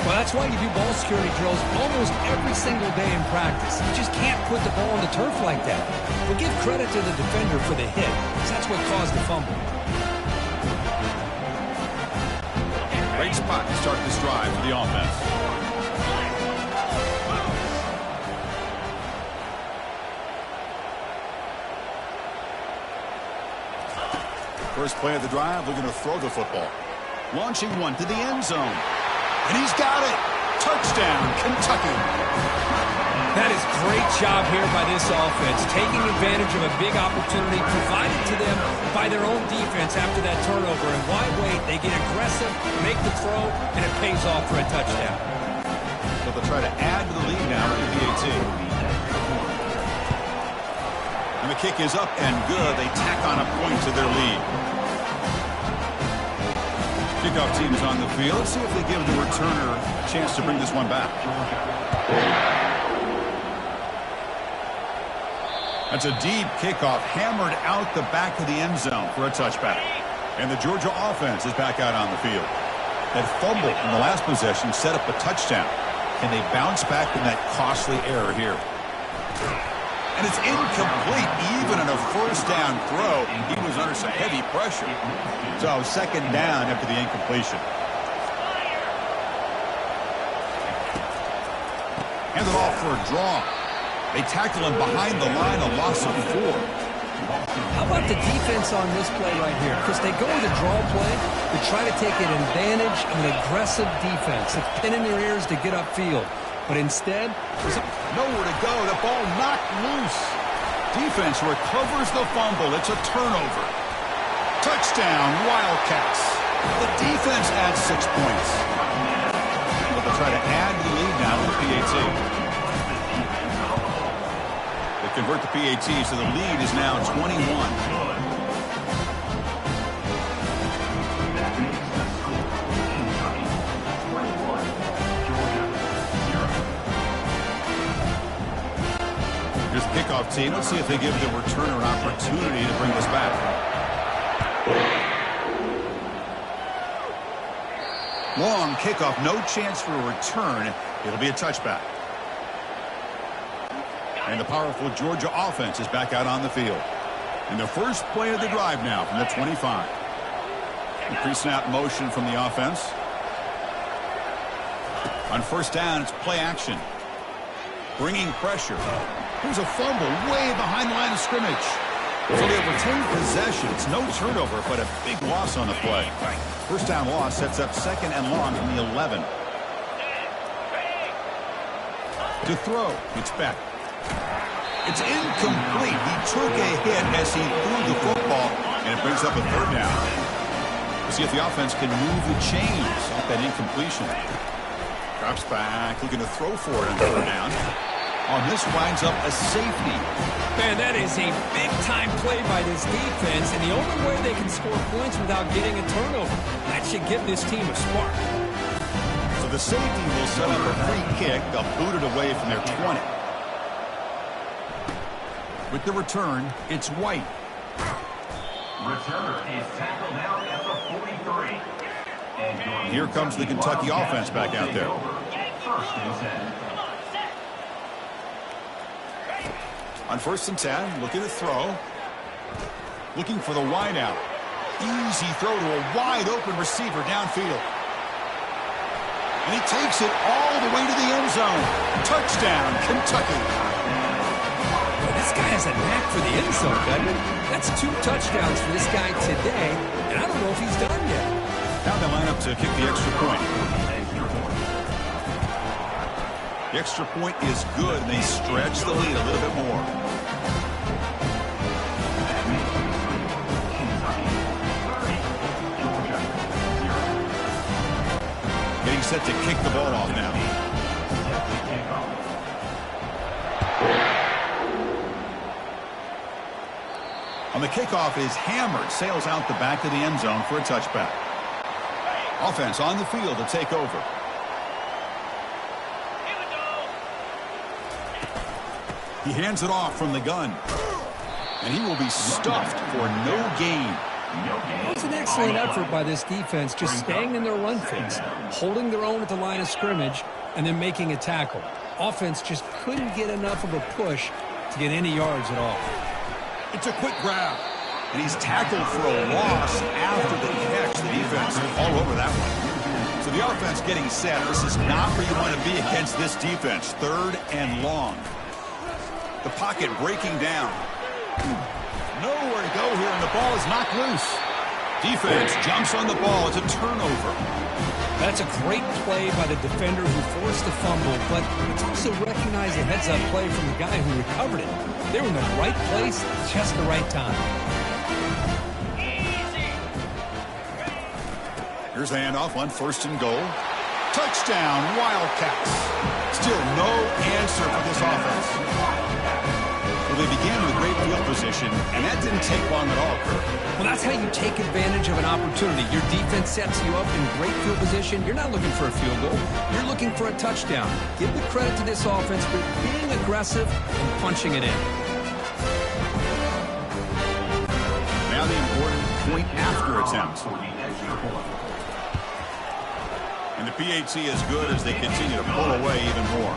Well, that's why you do ball security drills almost every single day in practice. You just can't put the ball on the turf like that. But give credit to the defender for the hit, because that's what caused the fumble. Great spot to start this drive for the offense. First play of the drive, they're going to throw the football. Launching one to the end zone. And he's got it. Touchdown, Kentucky. That is great job here by this offense, taking advantage of a big opportunity provided to them by their own defense after that turnover. And why wait? They get aggressive, make the throw, and it pays off for a touchdown. So they'll try to add to the lead now with the PAT. And the kick is up and good. They tack on a point to their lead. Kickoff team is on the field. Let's see if they give the returner a chance to bring this one back. That's a deep kickoff, hammered out the back of the end zone for a touchback. And the Georgia offense is back out on the field. That fumble in the last possession set up a touchdown. Can they bounce back from that costly error here? And it's incomplete, even on a first down throw. He was under some heavy pressure. So second down after the incompletion. Hand it off for a draw. They tackle him behind the line, a loss of 4. How about the defense on this play right here? Because they go with a draw play to try to take an advantage of an aggressive defense. It's pinning their ears to get upfield. But instead, there's nowhere to go. The ball knocked loose. Defense recovers the fumble. It's a turnover. Touchdown, Wildcats. The defense adds 6 points. But they'll try to add to the lead now with the PAT. They convert the PAT, so the lead is now 21. Here's the kickoff team. Let's see if they give the returner an opportunity to bring this back. Long kickoff. No chance for a return. It'll be a touchback. And the powerful Georgia offense is back out on the field. And the first play of the drive now from the 25. Pre-snap motion from the offense. On first down, it's play action. Bringing pressure. Here's a fumble way behind the line of scrimmage. So they have retained possessions. No turnover, but a big loss on the play. First down loss sets up second and long from the 11. To throw, it's back. It's incomplete. He took a hit as he threw the football, and it brings up a third down. We'll see if the offense can move the chains off that incompletion. Drops back, looking to throw for it on third down. On this winds up a safety. Man, that is a big-time play by this defense, and the only way they can score points without getting a turnover. That should give this team a spark. So the safety will set up a free kick. They'll boot it away from their 20. With the return, it's White. Returner is tackled out at the 43. And here comes the Kentucky offense back out there. First and 10. On first and 10, looking to throw. Looking for the wide out. Easy throw to a wide open receiver downfield. And he takes it all the way to the end zone. Touchdown, Kentucky. Well, this guy has a knack for the end zone, doesn't he? That's 2 touchdowns for this guy today, and I don't know if he's done yet. Now they line up to kick the extra point. The extra point is good, and they stretch the lead a little bit more. Getting set to kick the ball off now. On the kickoff is hammered, sails out the back of the end zone for a touchback. Offense on the field to take over. He hands it off from the gun. And he will be stuffed for no gain. It was an excellent effort by this defense, just staying in their run fix, holding their own at the line of scrimmage, and then making a tackle. Offense just couldn't get enough of a push to get any yards at all. It's a quick grab. And he's tackled for a loss after the catch. The defense all over that one. So the offense getting set. This is not where you want to be against this defense. 3rd and long. The pocket breaking down. Nowhere to go here, and the ball is knocked loose. Defense jumps on the ball. It's a turnover. That's a great play by the defender who forced the fumble, but it's also recognized a heads-up play from the guy who recovered it. They were in the right place at just the right time. Here's the handoff on 1st and goal. Touchdown, Wildcats. Still no answer for this offense. Well, they began with great field position, and that didn't take long at all, Kurt. Well, that's how you take advantage of an opportunity. Your defense sets you up in great field position. You're not looking for a field goal. You're looking for a touchdown. Give the credit to this offense for being aggressive and punching it in. Now the important point after attempt. And the PAT is good as they continue to pull away even more.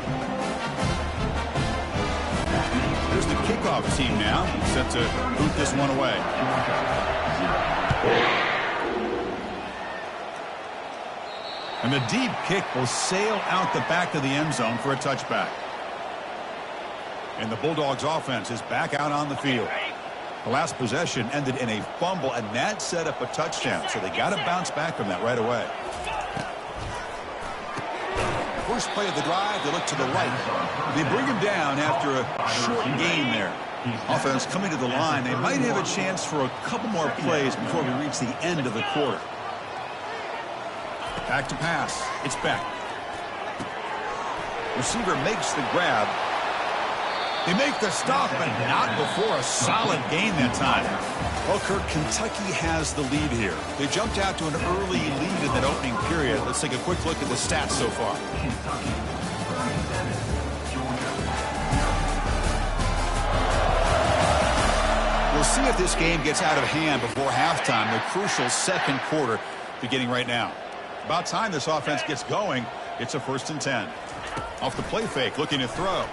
Here's the kickoff team now, set to boot this one away. And the deep kick will sail out the back of the end zone for a touchback. And the Bulldogs offense is back out on the field. The last possession ended in a fumble, and that set up a touchdown, so they got to bounce back from that right away. First play of the drive, they look to the right. They bring him down after a short gain there. Offense coming to the line. They might have a chance for a couple more plays before we reach the end of the quarter. Back to pass. It's back. Receiver makes the grab. They make the stop, but not before a solid gain that time. Well, Kirk, Kentucky has the lead here. They jumped out to an early lead in that opening period. Let's take a quick look at the stats so far. We'll see if this game gets out of hand before halftime. The crucial second quarter beginning right now. About time this offense gets going. It's a 1st and 10. Off the play fake, looking to throw.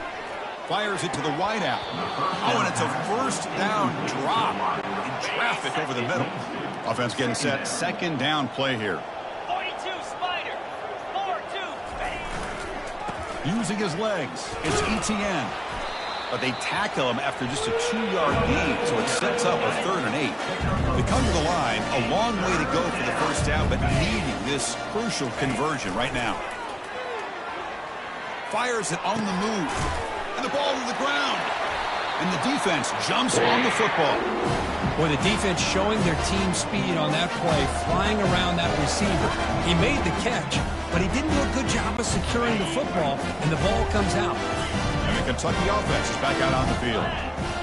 Fires it to the wideout. Oh, and it's a 1st down drop in traffic over the middle. Offense getting set. 2nd down play here. 42 Spider. 4-2. Using his legs. It's ETN. But they tackle him after just a 2-yard gain, so it sets up a 3rd and 8. They come to the line. A long way to go for the 1st down, but needing this crucial conversion right now. Fires it on the move. And the ball to the ground. And the defense jumps on the football. Boy, the defense showing their team speed on that play, flying around that receiver. He made the catch, but he didn't do a good job of securing the football, and the ball comes out. And the Kentucky offense is back out on the field.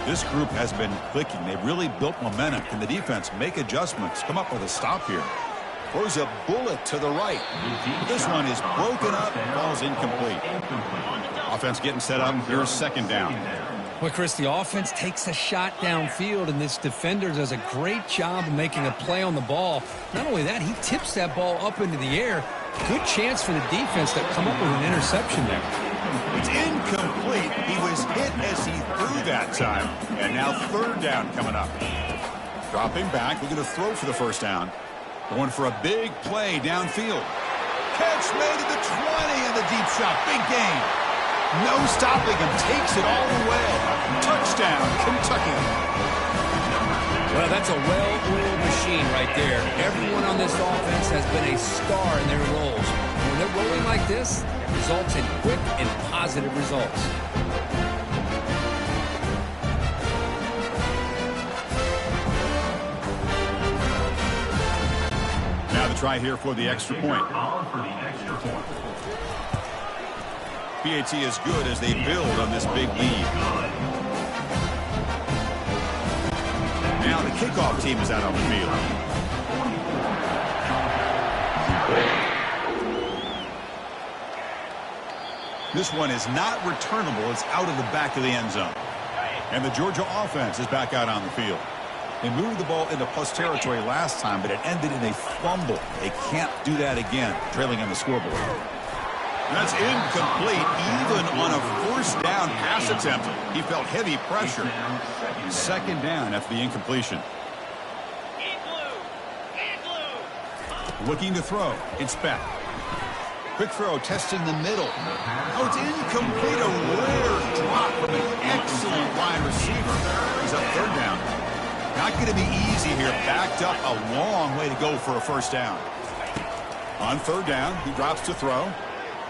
This group has been clicking. They've really built momentum. Can the defense make adjustments? Come up with a stop here. Throws a bullet to the right. This one is broken up and falls incomplete. Offense getting set up. Here's 2nd down. Well, Chris, the offense takes a shot downfield, and this defender does a great job of making a play on the ball. Not only that, he tips that ball up into the air. Good chance for the defense to come up with an interception there. It's incomplete. He was hit as he threw that time. And now 3rd down coming up. Dropping back. We're going to throw for the 1st down. Going for a big play downfield. Catch made at the 20 and the deep shot. Big gain. No stopping him. Takes it all the way. Touchdown, Kentucky. Well, that's a well-oiled machine right there. Everyone on this offense has been a star in their roles. And when they're rolling like this, it results in quick and positive results. Now the try here for the extra point. PAT is good as they build on this big lead. Now the kickoff team is out on the field. This one is not returnable. It's out of the back of the end zone. And the Georgia offense is back out on the field. They moved the ball into plus territory last time, but it ended in a fumble. They can't do that again, trailing on the scoreboard. That's incomplete, even on a first down pass attempt. He felt heavy pressure. Second down after the incompletion. Looking to throw. It's back. Quick throw, testing the middle. Oh, it's incomplete. A rare drop from an excellent wide receiver. He's up third down. Not going to be easy here. Backed up a long way to go for a first down. On third down, he drops to throw.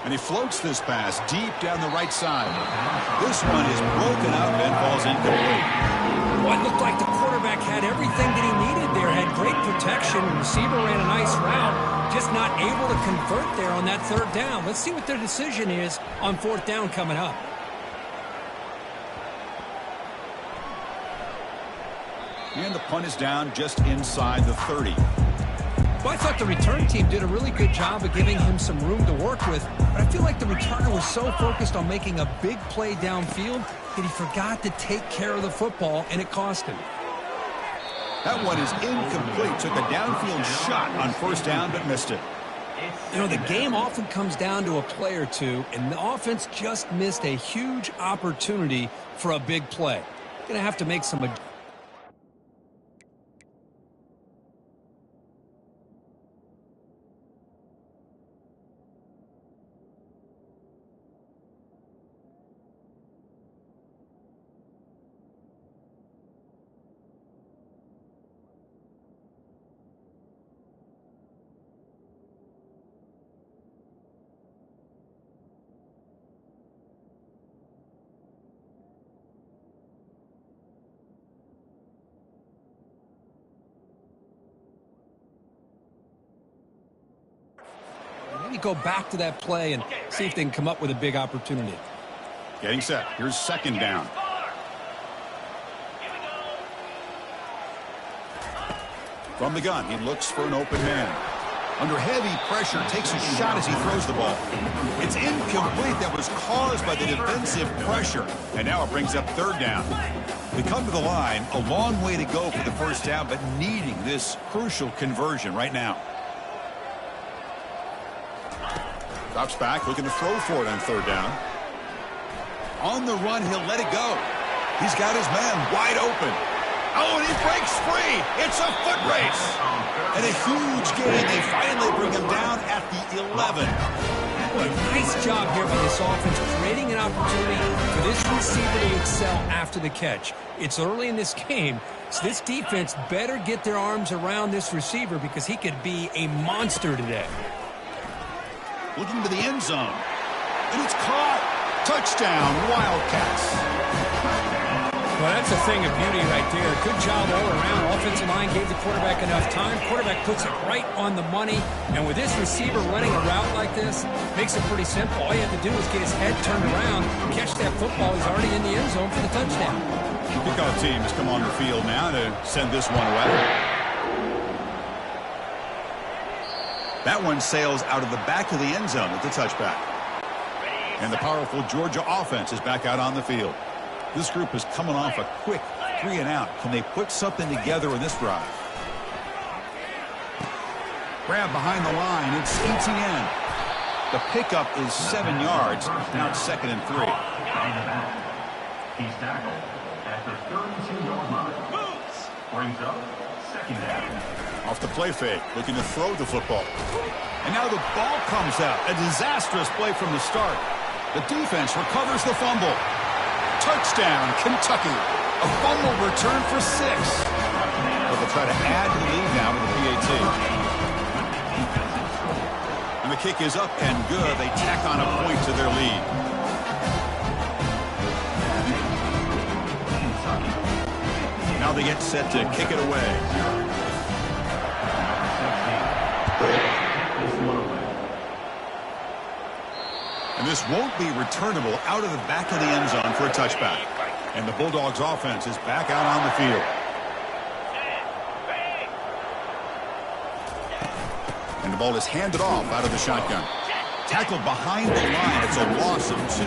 And he floats this pass deep down the right side. This one is broken up and falls incomplete. Well, it looked like the quarterback had everything that he needed there. Had great protection. The receiver ran a nice route. Just not able to convert there on that third down. Let's see what their decision is on fourth down coming up. And the punt is down just inside the 30. Well, I thought the return team did a really good job of giving him some room to work with, but I feel like the returner was so focused on making a big play downfield that he forgot to take care of the football, and it cost him. That one is incomplete. Took a downfield shot on first down, but missed it. You know, the game often comes down to a play or two, and the offense just missed a huge opportunity for a big play. Going to have to make some adjustments. Maybe go back to that play and see if they can come up with a big opportunity. Getting set. Here's second down. From the gun, he looks for an open man. Under heavy pressure, takes a shot as he throws the ball. It's incomplete. That was caused by the defensive pressure. And now it brings up third down. We come to the line, a long way to go for the first down, but needing this crucial conversion right now. Drops back, looking to throw for it on third down. On the run, he'll let it go. He's got his man wide open. Oh, and he breaks free. It's a foot race. And a huge gain. They finally bring him down at the 11. What a nice job here by this offense, creating an opportunity for this receiver to excel after the catch. It's early in this game, so this defense better get their arms around this receiver because he could be a monster today. Looking to the end zone. And it's caught. Touchdown, Wildcats. Well, that's a thing of beauty right there. Good job all around. Offensive line gave the quarterback enough time. Quarterback puts it right on the money. And with this receiver running a route like this, makes it pretty simple. All you have to do is get his head turned around, catch that football. He's already in the end zone for the touchdown. Kickoff team has come on the field now to send this one away. That one sails out of the back of the end zone with the touchback. And the powerful Georgia offense is back out on the field. This group is coming off a quick 3-and-out. Can they put something together in this drive? Grab behind the line. It's Etienne. The pickup is 7 yards. Now it's 2nd and 3. He's tackled at the 32-yard line. Brings up second down. Off the play fake, looking to throw the football. And now the ball comes out. A disastrous play from the start. The defense recovers the fumble. Touchdown, Kentucky. A fumble return for 6. But they'll try to add to the lead now with the PAT. And the kick is up and good. They tack on a point to their lead. Now they get set to kick it away. And this won't be returnable out of the back of the end zone for a touchback. And the Bulldogs offense is back out on the field. And the ball is handed off out of the shotgun. Tackled behind the line. It's a loss of 2.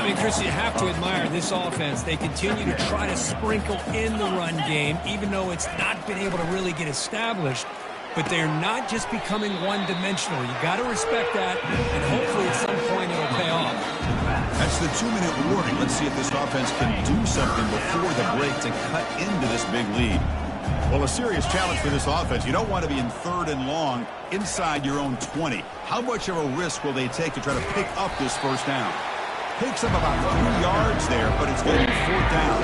I And Chris, you have to admire this offense. They continue to try to sprinkle in the run game, even though it's not been able to really get established. But they're not just becoming one-dimensional. You got to respect that, and hopefully at some point it'll pay off. That's the 2-minute warning. Let's see if this offense can do something before the break to cut into this big lead. Well, a serious challenge for this offense. You don't want to be in 3rd and long inside your own 20. How much of a risk will they take to try to pick up this first down? Picks up about 3 yards there, but it's going to be 4th down.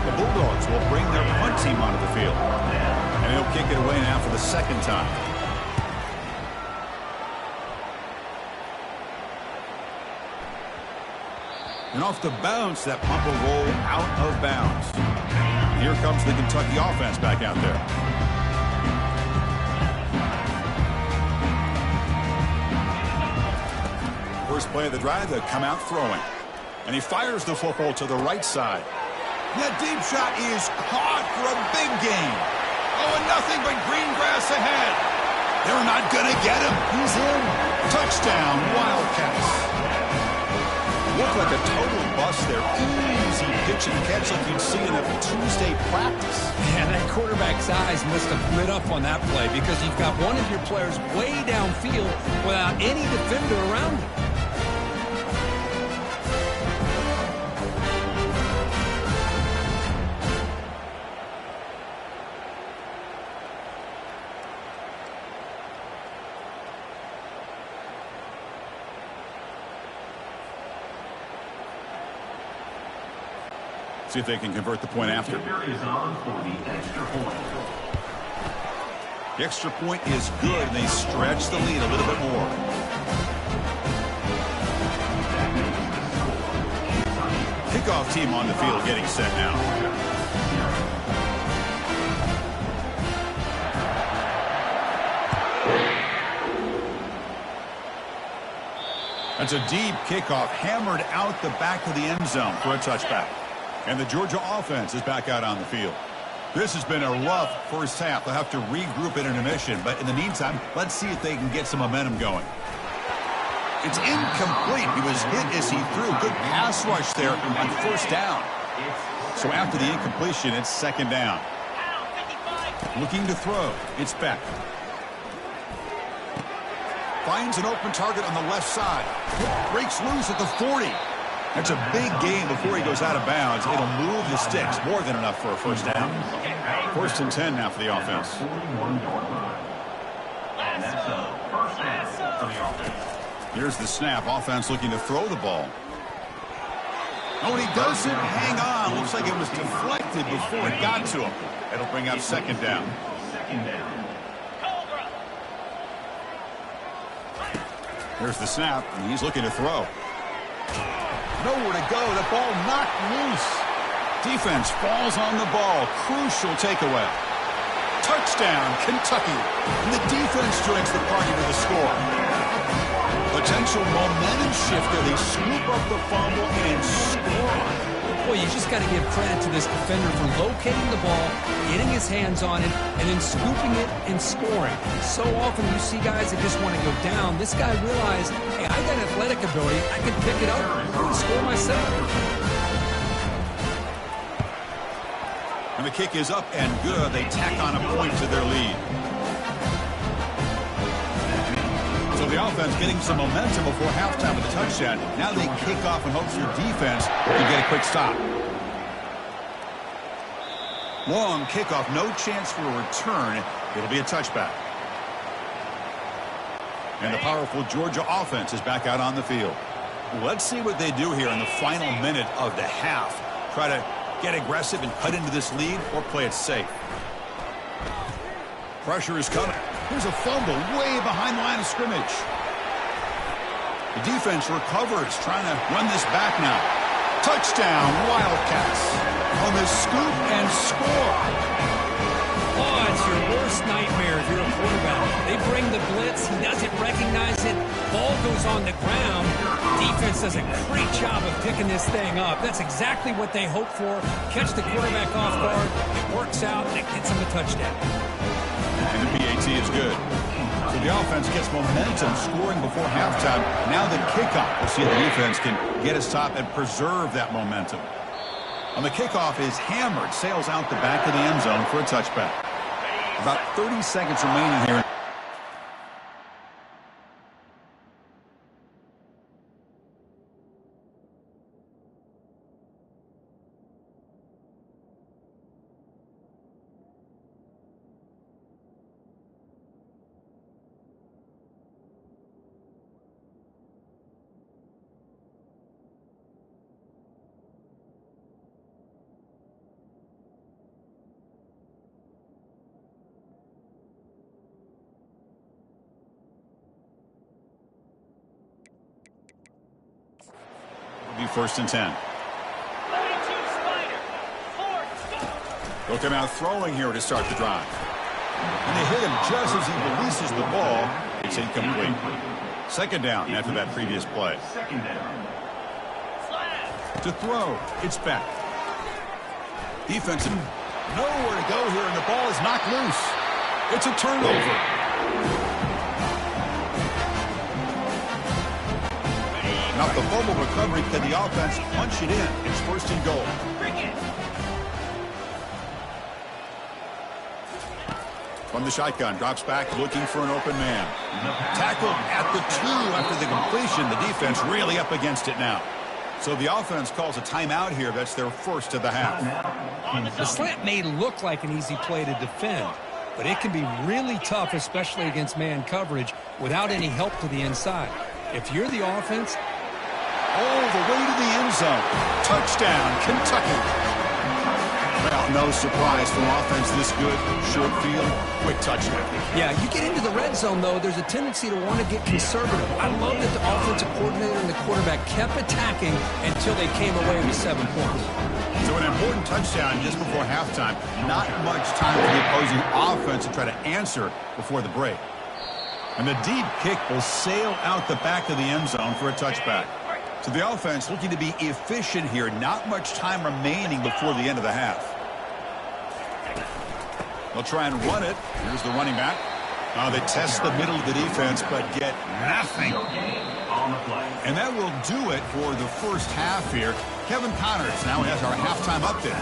The Bulldogs will bring their punt team onto the field. And he'll kick it away now for the 2nd time. And off the bounce, that punt will roll out of bounds. Here comes the Kentucky offense back out there. First play of the drive, they come out throwing. And he fires the football to the right side. That deep shot is caught for a big gain. Oh, and nothing but green grass ahead. They're not going to get him. He's in. Touchdown, Wildcats. Looked like a total bust there. Easy pitch and catch like you'd see in a Tuesday practice. Yeah, that quarterback's eyes must have lit up on that play because you've got one of your players way downfield without any defender around him. See if they can convert the point after. The extra point is good, and they stretch the lead a little bit more. Kickoff team on the field getting set now. That's a deep kickoff, hammered out the back of the end zone for a touchback. And the Georgia offense is back out on the field. This has been a rough first half. They'll have to regroup at intermission. But in the meantime, let's see if they can get some momentum going. It's incomplete. He was hit as he threw. Good pass rush there on 1st down. So after the incompletion, it's 2nd down. Looking to throw. It's Beck. Finds an open target on the left side. Breaks loose at the 40. That's a big gain before he goes out of bounds. It'll move the sticks. More than enough for a 1st down. 1st and 10 now for the offense. Here's the snap. Offense looking to throw the ball. Oh, and he doesn't hang on. Looks like it was deflected before it got to him. It'll bring up 2nd down. Here's the snap, and he's looking to throw. Nowhere to go. The ball knocked loose. Defense falls on the ball. Crucial takeaway. Touchdown, Kentucky. And the defense joins the party with a score. Potential momentum shifter. They swoop up the fumble and score. Well, you just got to give credit to this defender for locating the ball, getting his hands on it, and then scooping it and scoring. So often you see guys that just want to go down. This guy realized, hey, I got athletic ability. I can pick it up and score myself. And the kick is up and good. They tack on a point to their lead. So the offense getting some momentum before halftime with a touchdown. Now they kick off in hopes their defense can get a quick stop. Long kickoff, no chance for a return. It'll be a touchback. And the powerful Georgia offense is back out on the field. Let's see what they do here in the final minute of the half. Try to get aggressive and cut into this lead or play it safe. Pressure is coming. Here's a fumble way behind the line of scrimmage. The defense recovers, trying to run this back now. Touchdown, Wildcats. On the scoop and score. Oh, it's your worst nightmare if you're a quarterback. They bring the blitz. He doesn't recognize it. Ball goes on the ground. Defense does a great job of picking this thing up. That's exactly what they hope for. Catch the quarterback off guard. It works out, and it gets him a touchdown. And the PAT is good. So the offense gets momentum scoring before halftime. Now the kickoff. We'll see if the defense can get a stop and preserve that momentum. On the kickoff is hammered, sails out the back of the end zone for a touchback. About 30 seconds remaining here. Be 1st and 10. They'll come out throwing here to start the drive. And they hit him just as he releases the ball. It's incomplete. 2nd down after that previous play. To throw, it's back. Defensive, nowhere to go here, and the ball is knocked loose. It's a turnover. Off the fumble recovery, can the offense punch it in? It's 1st and goal. From the shotgun, drops back, looking for an open man. Tackled at the 2 after the completion. The defense really up against it now. So the offense calls a timeout here. That's their 1st of the half. The slant may look like an easy play to defend, but it can be really tough, especially against man coverage, without any help to the inside. If you're the offense, all the way to the end zone. Touchdown, Kentucky. Well, no surprise from offense this good. Short field, quick touchdown. Yeah, you get into the red zone, though, there's a tendency to want to get conservative. I love that the offensive coordinator and the quarterback kept attacking until they came away with 7 points. So an important touchdown just before halftime. Not much time for the opposing offense to try to answer before the break. And the deep kick will sail out the back of the end zone for a touchback. So the offense looking to be efficient here. Not much time remaining before the end of the half. They'll try and run it. Here's the running back. They test the middle of the defense, but get nothing. And that will do it for the first half here. Kevin Connors now has our halftime update.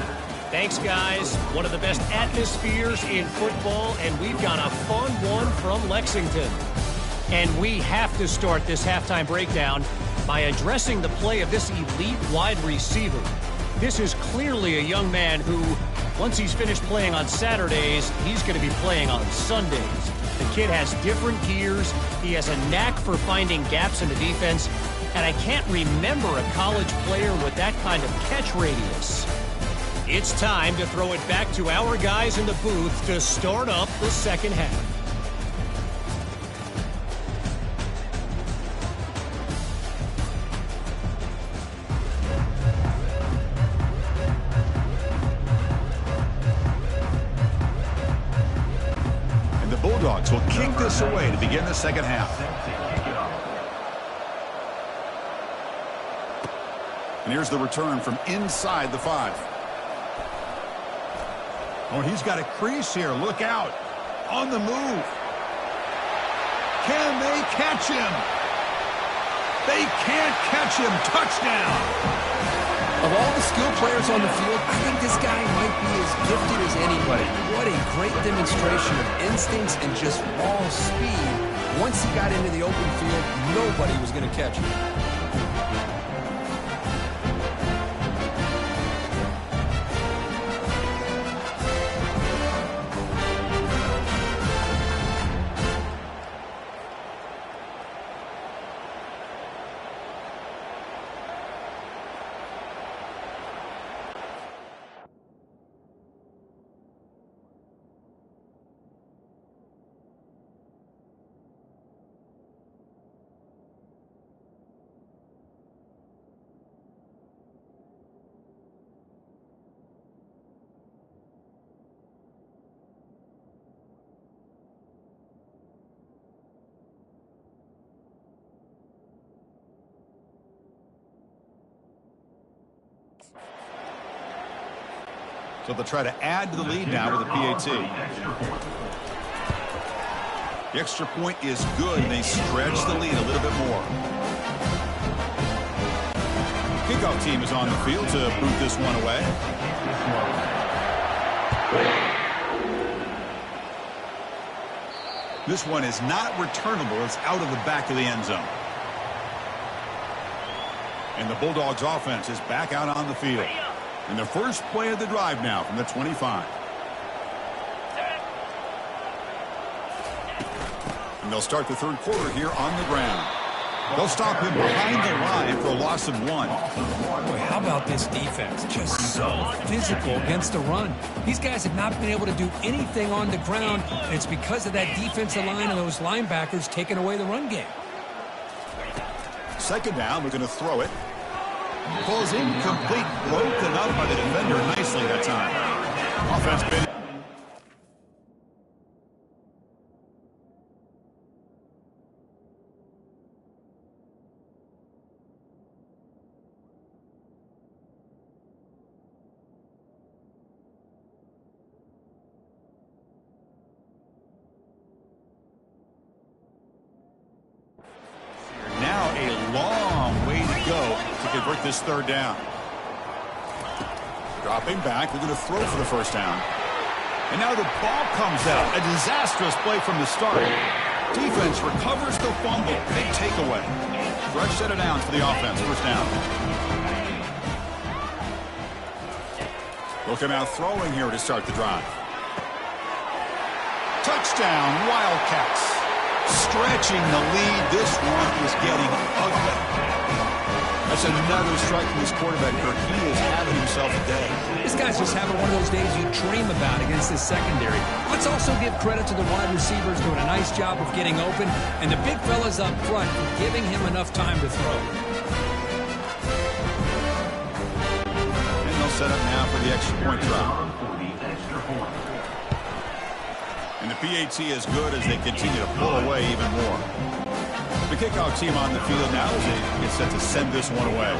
Thanks, guys. One of the best atmospheres in football, and we've got a fun one from Lexington. And we have to start this halftime breakdown by addressing the play of this elite wide receiver. This is clearly a young man who, once he's finished playing on Saturdays, he's going to be playing on Sundays. The kid has different gears. He has a knack for finding gaps in the defense. And I can't remember a college player with that kind of catch radius. It's time to throw it back to our guys in the booth to start up the second half. Bulldogs will kick this away to begin the second half. And here's the return from inside the 5. Oh, he's got a crease here. Look out. On the move. Can they catch him? They can't catch him. Touchdown. Of all the skilled players on the field, I think this guy might be as gifted as anybody. What a great demonstration of instincts and just raw speed. Once he got into the open field, nobody was going to catch him. So they'll try to add to the lead now with a PAT. The extra point is good, and they stretch the lead a little bit more. Kickoff team is on the field to boot this one away. This one is not returnable. It's out of the back of the end zone. And the Bulldogs offense is back out on the field. And the first play of the drive now from the 25. And they'll start the third quarter here on the ground. They'll stop him behind the line for a loss of 1. Boy, how about this defense? Just so physical against the run. These guys have not been able to do anything on the ground, and it's because of that defensive line and those linebackers taking away the run game. Second down, we're going to throw it. Falls incomplete, broken up by the defender nicely that time. Offense been. Now a long way to go to convert this third down. Dropping back, they're going to throw for the first down. And now the ball comes out. A disastrous play from the start. Defense recovers the fumble. Big takeaway. Fresh set of downs for the offense. First down. They'll come out throwing here to start the drive. Touchdown, Wildcats. Stretching the lead. This one is getting ugly. That's another strike from this quarterback, Kirk. He is having himself a day. This guy's just having one of those days you dream about against this secondary. Let's also give credit to the wide receivers doing a nice job of getting open, and the big fellas up front for giving him enough time to throw. And they'll set up now for the extra point drop. And the PAT is good as they continue to pull away even more. The kickoff team on the field now as they get set to send this one away.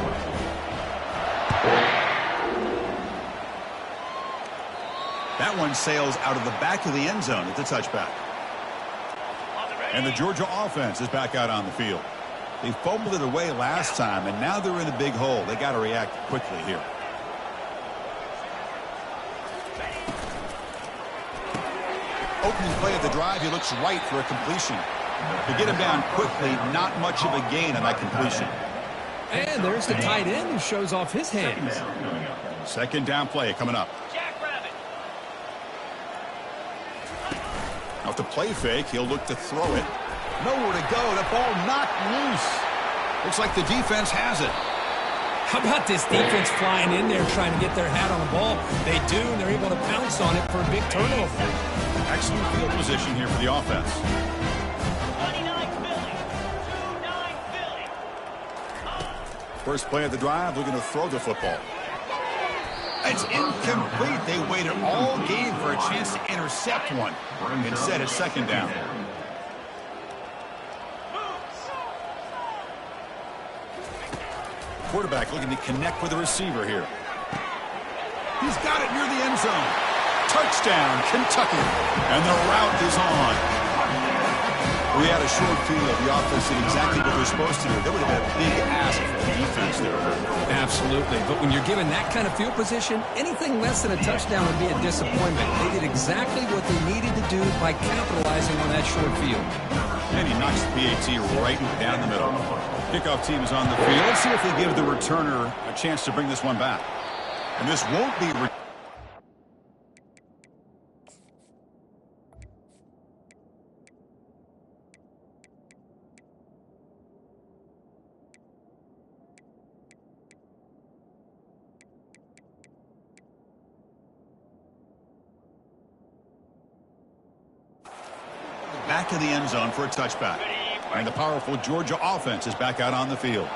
That one sails out of the back of the end zone at the touchback. And the Georgia offense is back out on the field. They fumbled it away last time, and now they're in a big hole. They got to react quickly here. Opening play of the drive, he looks right for a completion. To get him down quickly, not much of a gain on that completion. And there's the tight end who shows off his hands. Second down play coming up. Off the play fake, he'll look to throw it. Nowhere to go. The ball knocked loose. Looks like the defense has it. How about this defense flying in there trying to get their hat on the ball? They do, and they're able to pounce on it for a big turnover. Excellent field position here for the offense. First play of the drive, looking to throw the football. It's incomplete. They waited all game for a chance to intercept one. Instead, it's second down. Quarterback looking to connect with the receiver here. He's got it near the end zone. Touchdown, Kentucky. And the route is on. We had a short field. The offense did exactly what they're supposed to do. That would have been a big ask for the defense there. Absolutely. But when you're given that kind of field position, anything less than a touchdown would be a disappointment. They did exactly what they needed to do by capitalizing on that short field. And he knocks the PAT right down the middle. Kickoff team is on the field. Let's see if they give the returner a chance to bring this one back. And this won't be... back of the end zone for a touchback. And the powerful Georgia offense is back out on the field.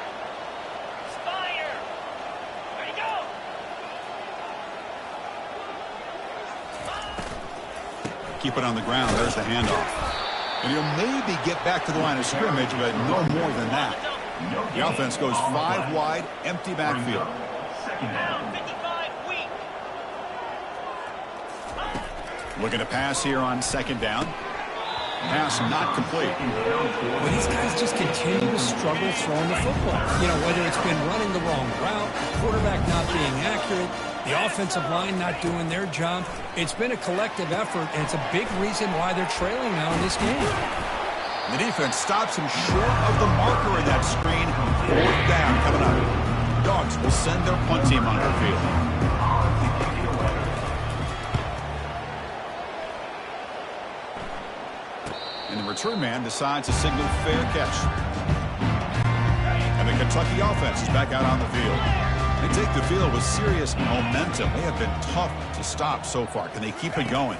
Keep it on the ground. There's the handoff. And he'll maybe get back to the line of scrimmage, but no more than that. The offense goes 5 wide, empty backfield. Looking to pass here on second down. Pass not complete. Well, these guys just continue to struggle throwing the football. You know, whether it's been running the wrong route, the quarterback not being accurate, the offensive line not doing their job. It's been a collective effort, and it's a big reason why they're trailing now in this game. The defense stops him short of the marker in that screen. 4th down coming up. Dogs will send their punt team on the field. And the return man decides to signal fair catch. And the Kentucky offense is back out on the field. They take the field with serious momentum. They have been tough to stop so far. Can they keep it going?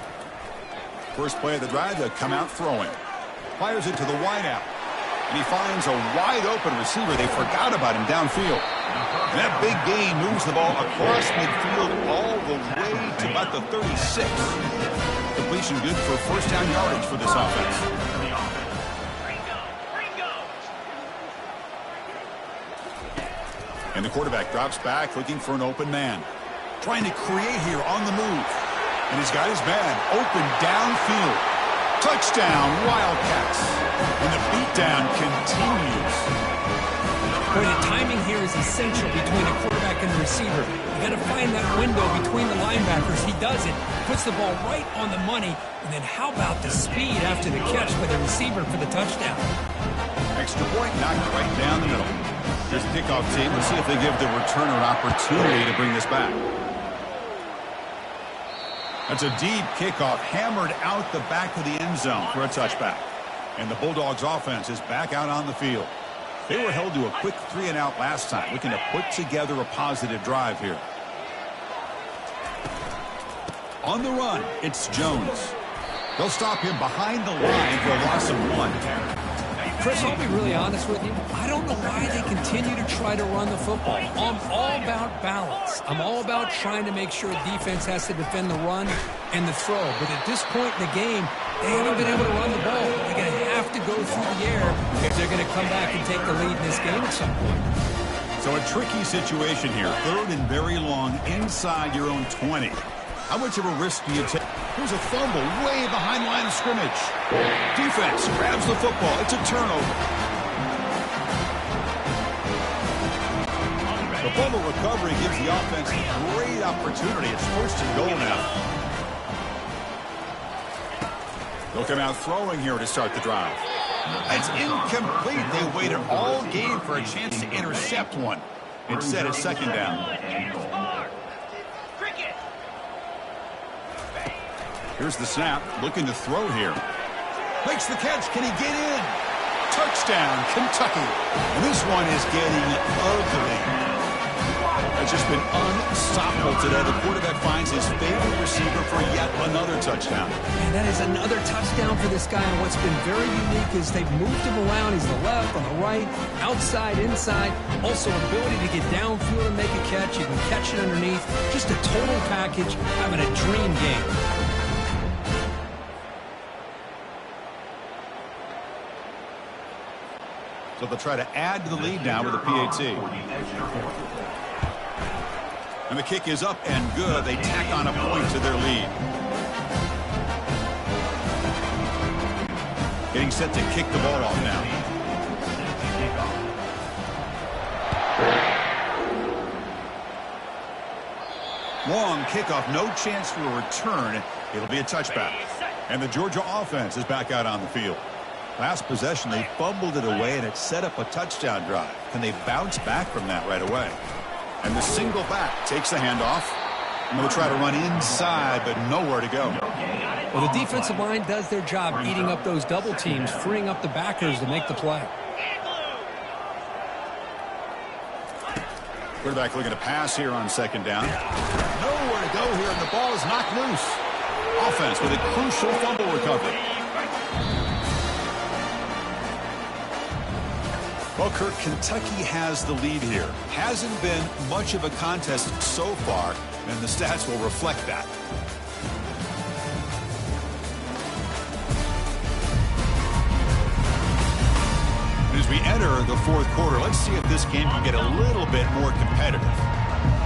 First play of the drive, they'll come out throwing. Fires it to the wideout. And he finds a wide-open receiver. They forgot about him downfield. And that big gain moves the ball across midfield all the way to about the 36. Completion good for first down yardage for this offense. And the quarterback drops back looking for an open man. Trying to create here on the move. And he's got his man open downfield. Touchdown, Wildcats. And the beatdown continues. Boy, the timing here is essential between the quarterback and the receiver. You got to find that window between the linebackers. He does it. Puts the ball right on the money. And then how about the speed after the catch by the receiver for the touchdown? Extra point knocked right down the middle. Here's the kickoff team. Let's see if they give the returner an opportunity to bring this back. That's a deep kickoff, hammered out the back of the end zone for a touchback. And the Bulldogs offense is back out on the field. They were held to a quick 3-and-out last time, looking to put together a positive drive here. On the run, it's Jones. They'll stop him behind the line for a loss of 1. Chris, I'll be really honest with you. I don't know why they continue to try to run the football. I'm all about balance. I'm all about trying to make sure defense has to defend the run and the throw. But at this point in the game, they haven't been able to run the ball. They're going to have to go through the air if they're going to come back and take the lead in this game at some point. So a tricky situation here. 3rd and very long inside your own 20. How much of a risk do you take? Here's a fumble way behind the line of scrimmage. Defense grabs the football. It's a turnover. The fumble recovery gives the offense a great opportunity. It's 1st and goal now. They'll come out throwing here to start the drive. It's incomplete. They waited all game for a chance to intercept one. Instead, it's 2nd down. Here's the snap, looking to throw here. Makes the catch. Can he get in? Touchdown, Kentucky. And this one is getting ugly. It's just been unstoppable today. The quarterback finds his favorite receiver for yet another touchdown. And that is another touchdown for this guy. And what's been very unique is they've moved him around. He's the left, on the right, outside, inside. Also, ability to get downfield and make a catch. You can catch it underneath. Just a total package, having a dream game. So they'll try to add to the lead now with a PAT. And the kick is up and good. They tack on a point to their lead. Getting set to kick the ball off now. Long kickoff, no chance for a return. It'll be a touchback. And the Georgia offense is back out on the field. Last possession, they fumbled it away, and it set up a touchdown drive. Can they bounce back from that right away? And the single back takes the handoff. And they'll try to run inside, but nowhere to go. Well, the defensive line does their job eating up those double teams, freeing up the backers to make the play. Quarterback looking to pass here on 2nd down. Nowhere to go here, and the ball is knocked loose. Offense with a crucial fumble recovery. Well, Kirk, Kentucky has the lead here. Hasn't been much of a contest so far, and the stats will reflect that. As we enter the 4th quarter, let's see if this game can get a little bit more competitive.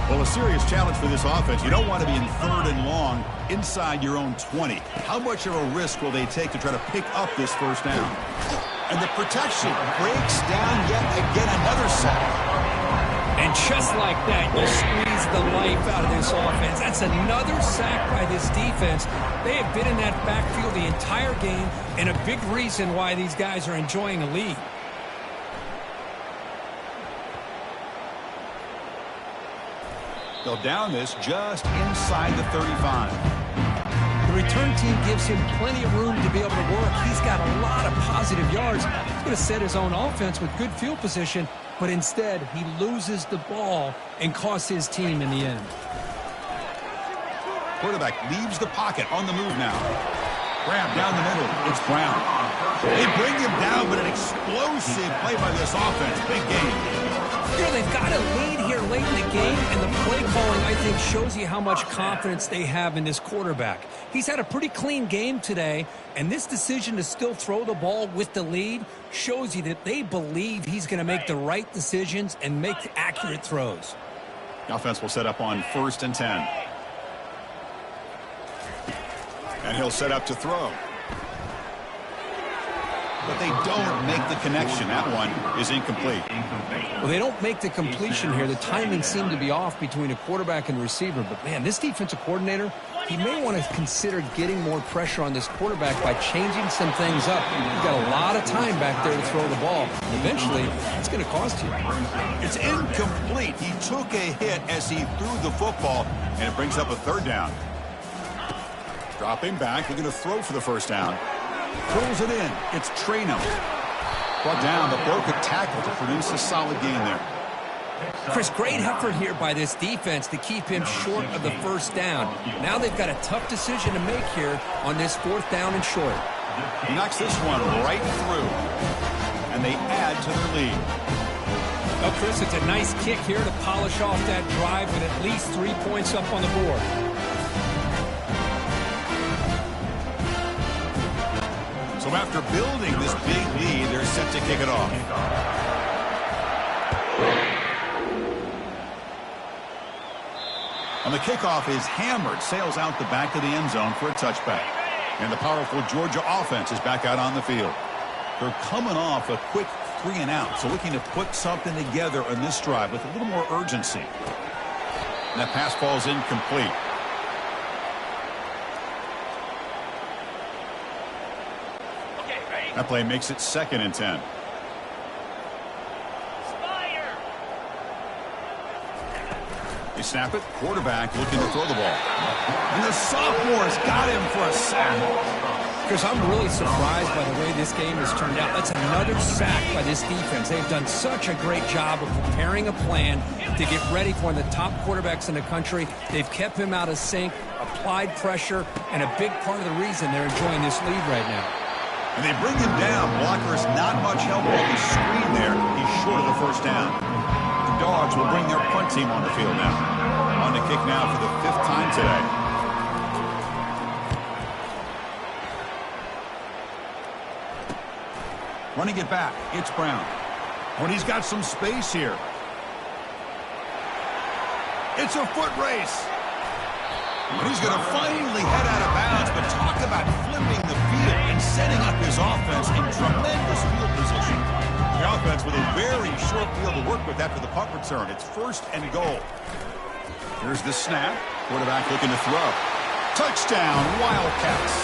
Well, a serious challenge for this offense. You don't want to be in 3rd and long inside your own 20. How much of a risk will they take to try to pick up this first down? And the protection breaks down yet again, another sack. And just like that, you squeeze the life out of this offense. That's another sack by this defense. They have been in that backfield the entire game, and a big reason why these guys are enjoying a lead. They'll down this just inside the 35. The return team gives him plenty of room to be able to work. He's got a lot of positive yards. He's going to set his own offense with good field position, but instead he loses the ball and costs his team in the end. Quarterback leaves the pocket on the move now. Grab down the middle. It's Brown. They bring him down, but an explosive play by this offense. Big game. You know, they've got a lead here late in the game, and the play calling, I think, shows you how much confidence they have in this quarterback. He's had a pretty clean game today, and this decision to still throw the ball with the lead shows you that they believe he's going to make the right decisions and make accurate throws. The offense will set up on 1st and 10. And he'll set up to throw. But they don't make the connection. That one is incomplete. Well, they don't make the completion here. The timing seemed to be off between a quarterback and receiver. But, man, this defensive coordinator, he may want to consider getting more pressure on this quarterback by changing some things up. You've got a lot of time back there to throw the ball. Eventually, it's going to cost you. It's incomplete. He took a hit as he threw the football, and it brings up a 3rd down. Dropping back, they're going to throw for the first down. Pulls it in. It's Trano. Brought down, but broke a tackle to produce a solid gain there. Chris, great effort here by this defense to keep him short of the first down. Now they've got a tough decision to make here on this 4th down and short. He knocks this one right through, and they add to their lead. Well, Chris, it's a nice kick here to polish off that drive with at least 3 points up on the board. So after building this big lead, they're set to kick it off. And the kickoff is hammered, sails out the back of the end zone for a touchback. And the powerful Georgia offense is back out on the field. They're coming off a quick 3 and out, so looking to put something together on this drive with a little more urgency. And that pass falls incomplete. That play makes it 2nd and 10. They snap it. Quarterback looking to throw the ball. And the sophomore's got him for a sack. Chris, I'm really surprised by the way this game has turned out. That's another sack by this defense. They've done such a great job of preparing a plan to get ready for one of the top quarterbacks in the country. They've kept him out of sync, applied pressure, and a big part of the reason they're enjoying this lead right now. And they bring him down. Blockers not much help on the screen there. He's short of the first down. The Dogs will bring their punt team on the field now. On the kick now for the 5th time today. Running it back, it's Brown. When he's got some space here. It's a foot race. And he's going to finally head out of bounds, but talk about flipping the field and setting up his offense in tremendous field position. The offense with a very short field to work with after the punt return. It's 1st and goal. Here's the snap. Quarterback looking to throw. Touchdown, Wildcats.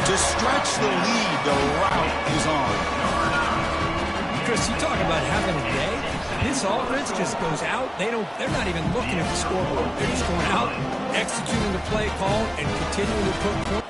To stretch the lead, the route is on. Chris, you talk about having a day. This offense just goes out. They're not even looking at the scoreboard. They're just going out, executing the play call, and continuing to put points.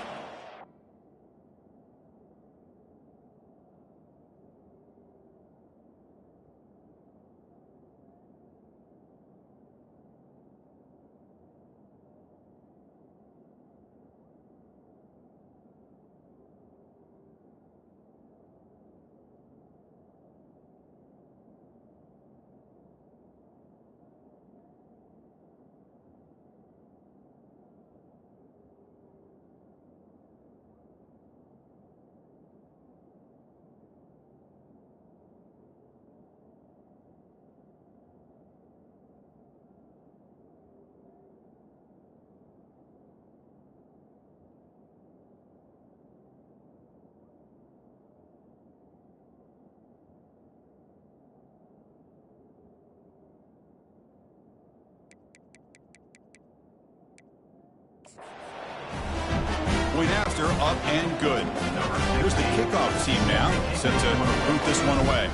faster, up and good. Here's the kickoff team now, set to boot this one away.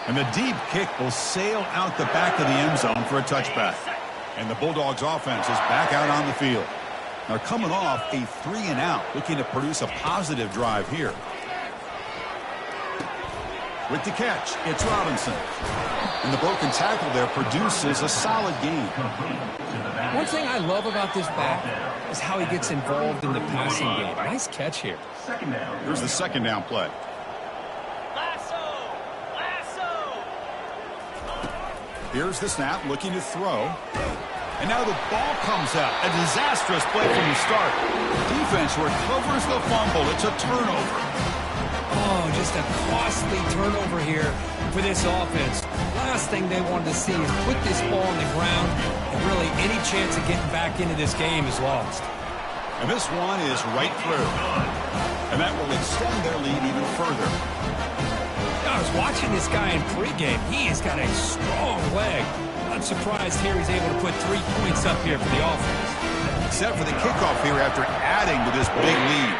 And the deep kick will sail out the back of the end zone for a touchback. And the Bulldogs offense is back out on the field. They're coming off a 3-and-out, looking to produce a positive drive here. With the catch, it's Robinson. And the broken tackle there produces a solid gain. One thing I love about this back is how he gets involved in the passing game. Nice catch here. Here's the second down play. Here's the snap, looking to throw. And now the ball comes out. A disastrous play from the start. Defense recovers the fumble. It's a turnover. Oh, just a costly turnover here for this offense. Last thing they wanted to see is put this ball on the ground, and really any chance of getting back into this game is lost. And this one is right through. And that will extend their lead even further. I was watching this guy in pregame. He has got a strong leg. I'm surprised here he's able to put 3 points up here for the offense. Set for the kickoff here after adding to this big lead.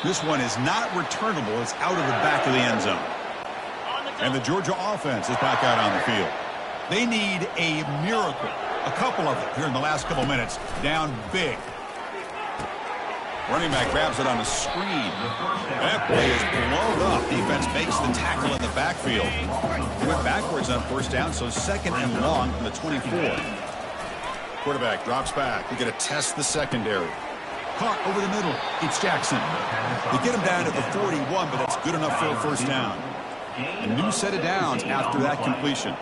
This one is not returnable. It's out of the back of the end zone. And the Georgia offense is back out on the field. They need a miracle. A couple of them here in the last couple minutes. Down big. Running back grabs it on a screen. That play is blown up. Defense makes the tackle in the backfield. He went backwards on first down, so second and long from the 24. Quarterback drops back. He's going to test the secondary. Caught over the middle. It's Jackson. They get him down at the 41, but that's good enough for a first down. A new set of downs after that completion.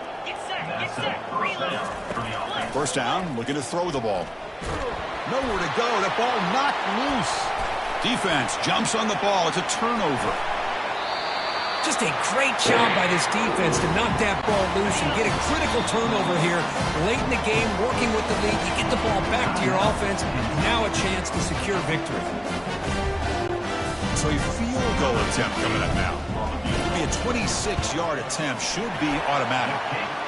First down, looking to throw the ball. Nowhere to go. That ball knocked loose. Defense jumps on the ball. It's a turnover. Just a great job by this defense to knock that ball loose and get a critical turnover here late in the game, working with the lead. You get the ball back to your offense, and now a chance to secure victory. So a field goal attempt coming up now. It'll be a 26-yard attempt. Should be automatic.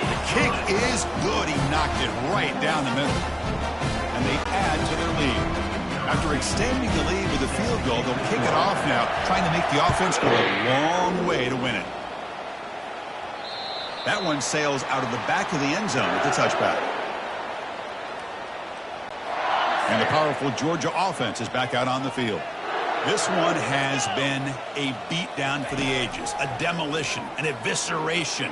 The kick is good. He knocked it right down the middle. And they add to their lead. After extending the lead with a field goal, they'll kick it off now, trying to make the offense go a long way to win it. That one sails out of the back of the end zone with the touchback. And the powerful Georgia offense is back out on the field. This one has been a beatdown for the ages, a demolition, an evisceration.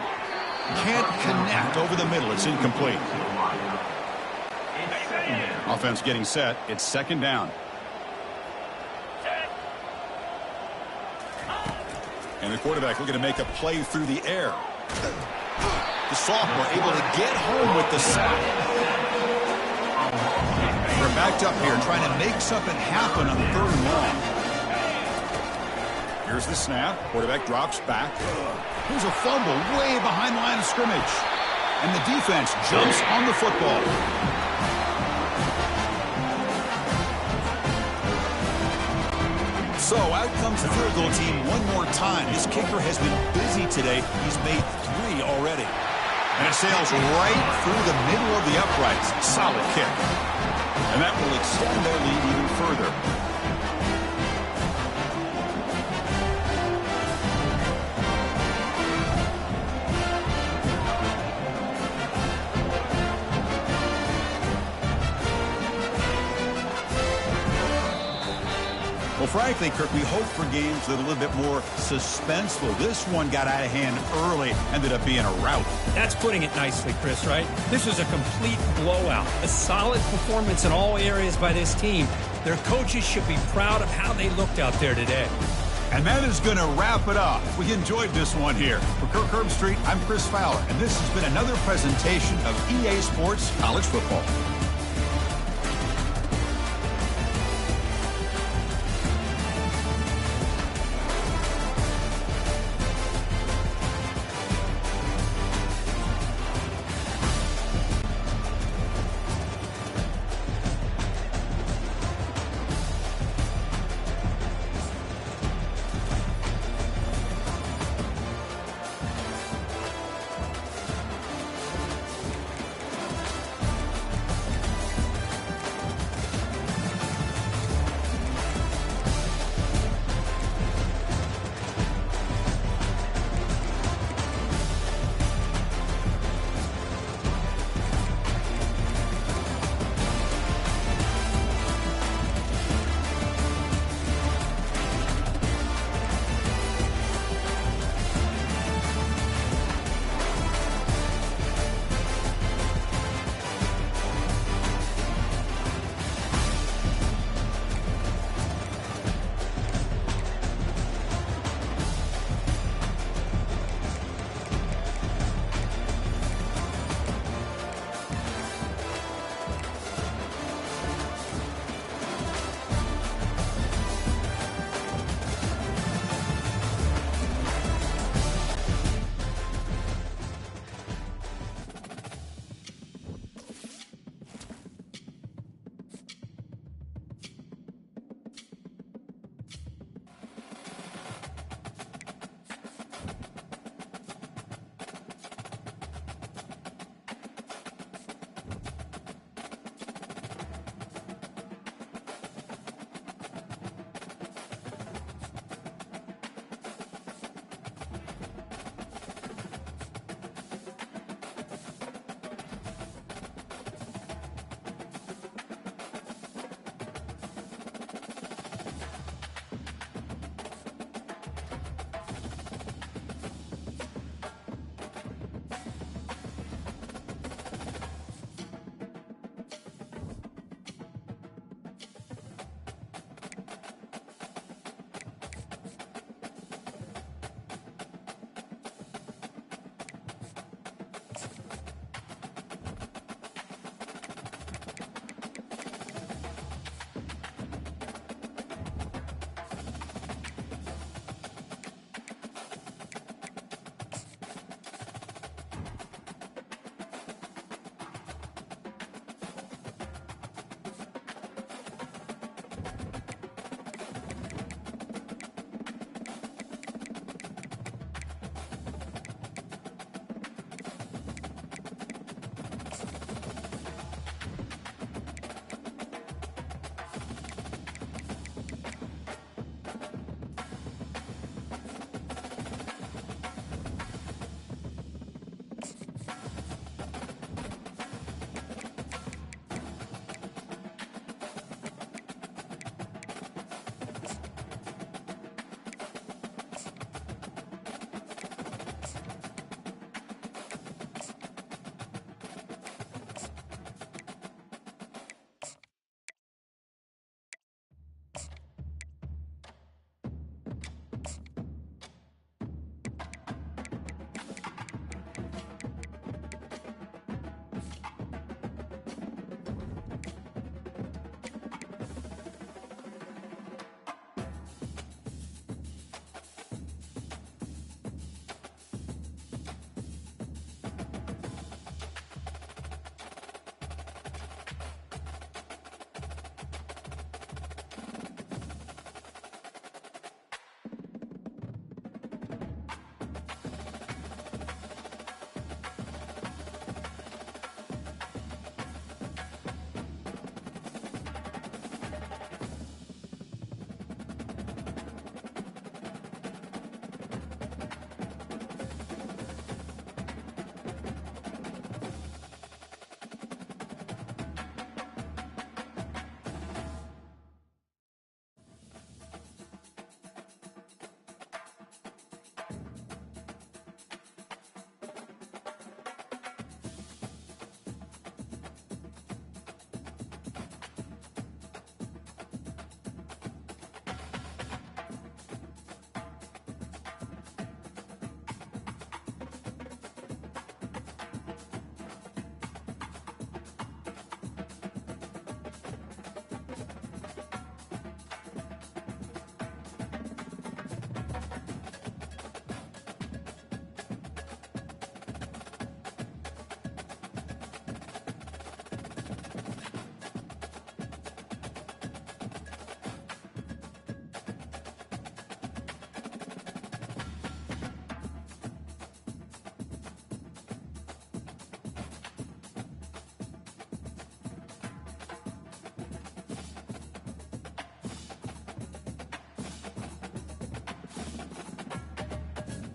Can't connect over the middle. It's incomplete. Offense getting set. It's second down. And the quarterback looking to make a play through the air. The sophomore able to get home with the sack. We're backed up here trying to make something happen on the third and long. Here's the snap. Quarterback drops back. Here's a fumble way behind the line of scrimmage. And the defense jumps on the football. So out comes the field goal team one more time. This kicker has been busy today. He's made 3 already. And it sails right through the middle of the uprights. Solid kick. And that will extend their lead even further. Well, frankly, Kirk, we hope for games that are a little bit more suspenseful. This one got out of hand early, ended up being a rout. That's putting it nicely, Chris, right? This was a complete blowout. A solid performance in all areas by this team. Their coaches should be proud of how they looked out there today. And that is going to wrap it up. We enjoyed this one here. For Kirk Herbstreit, I'm Chris Fowler, and this has been another presentation of EA Sports College Football.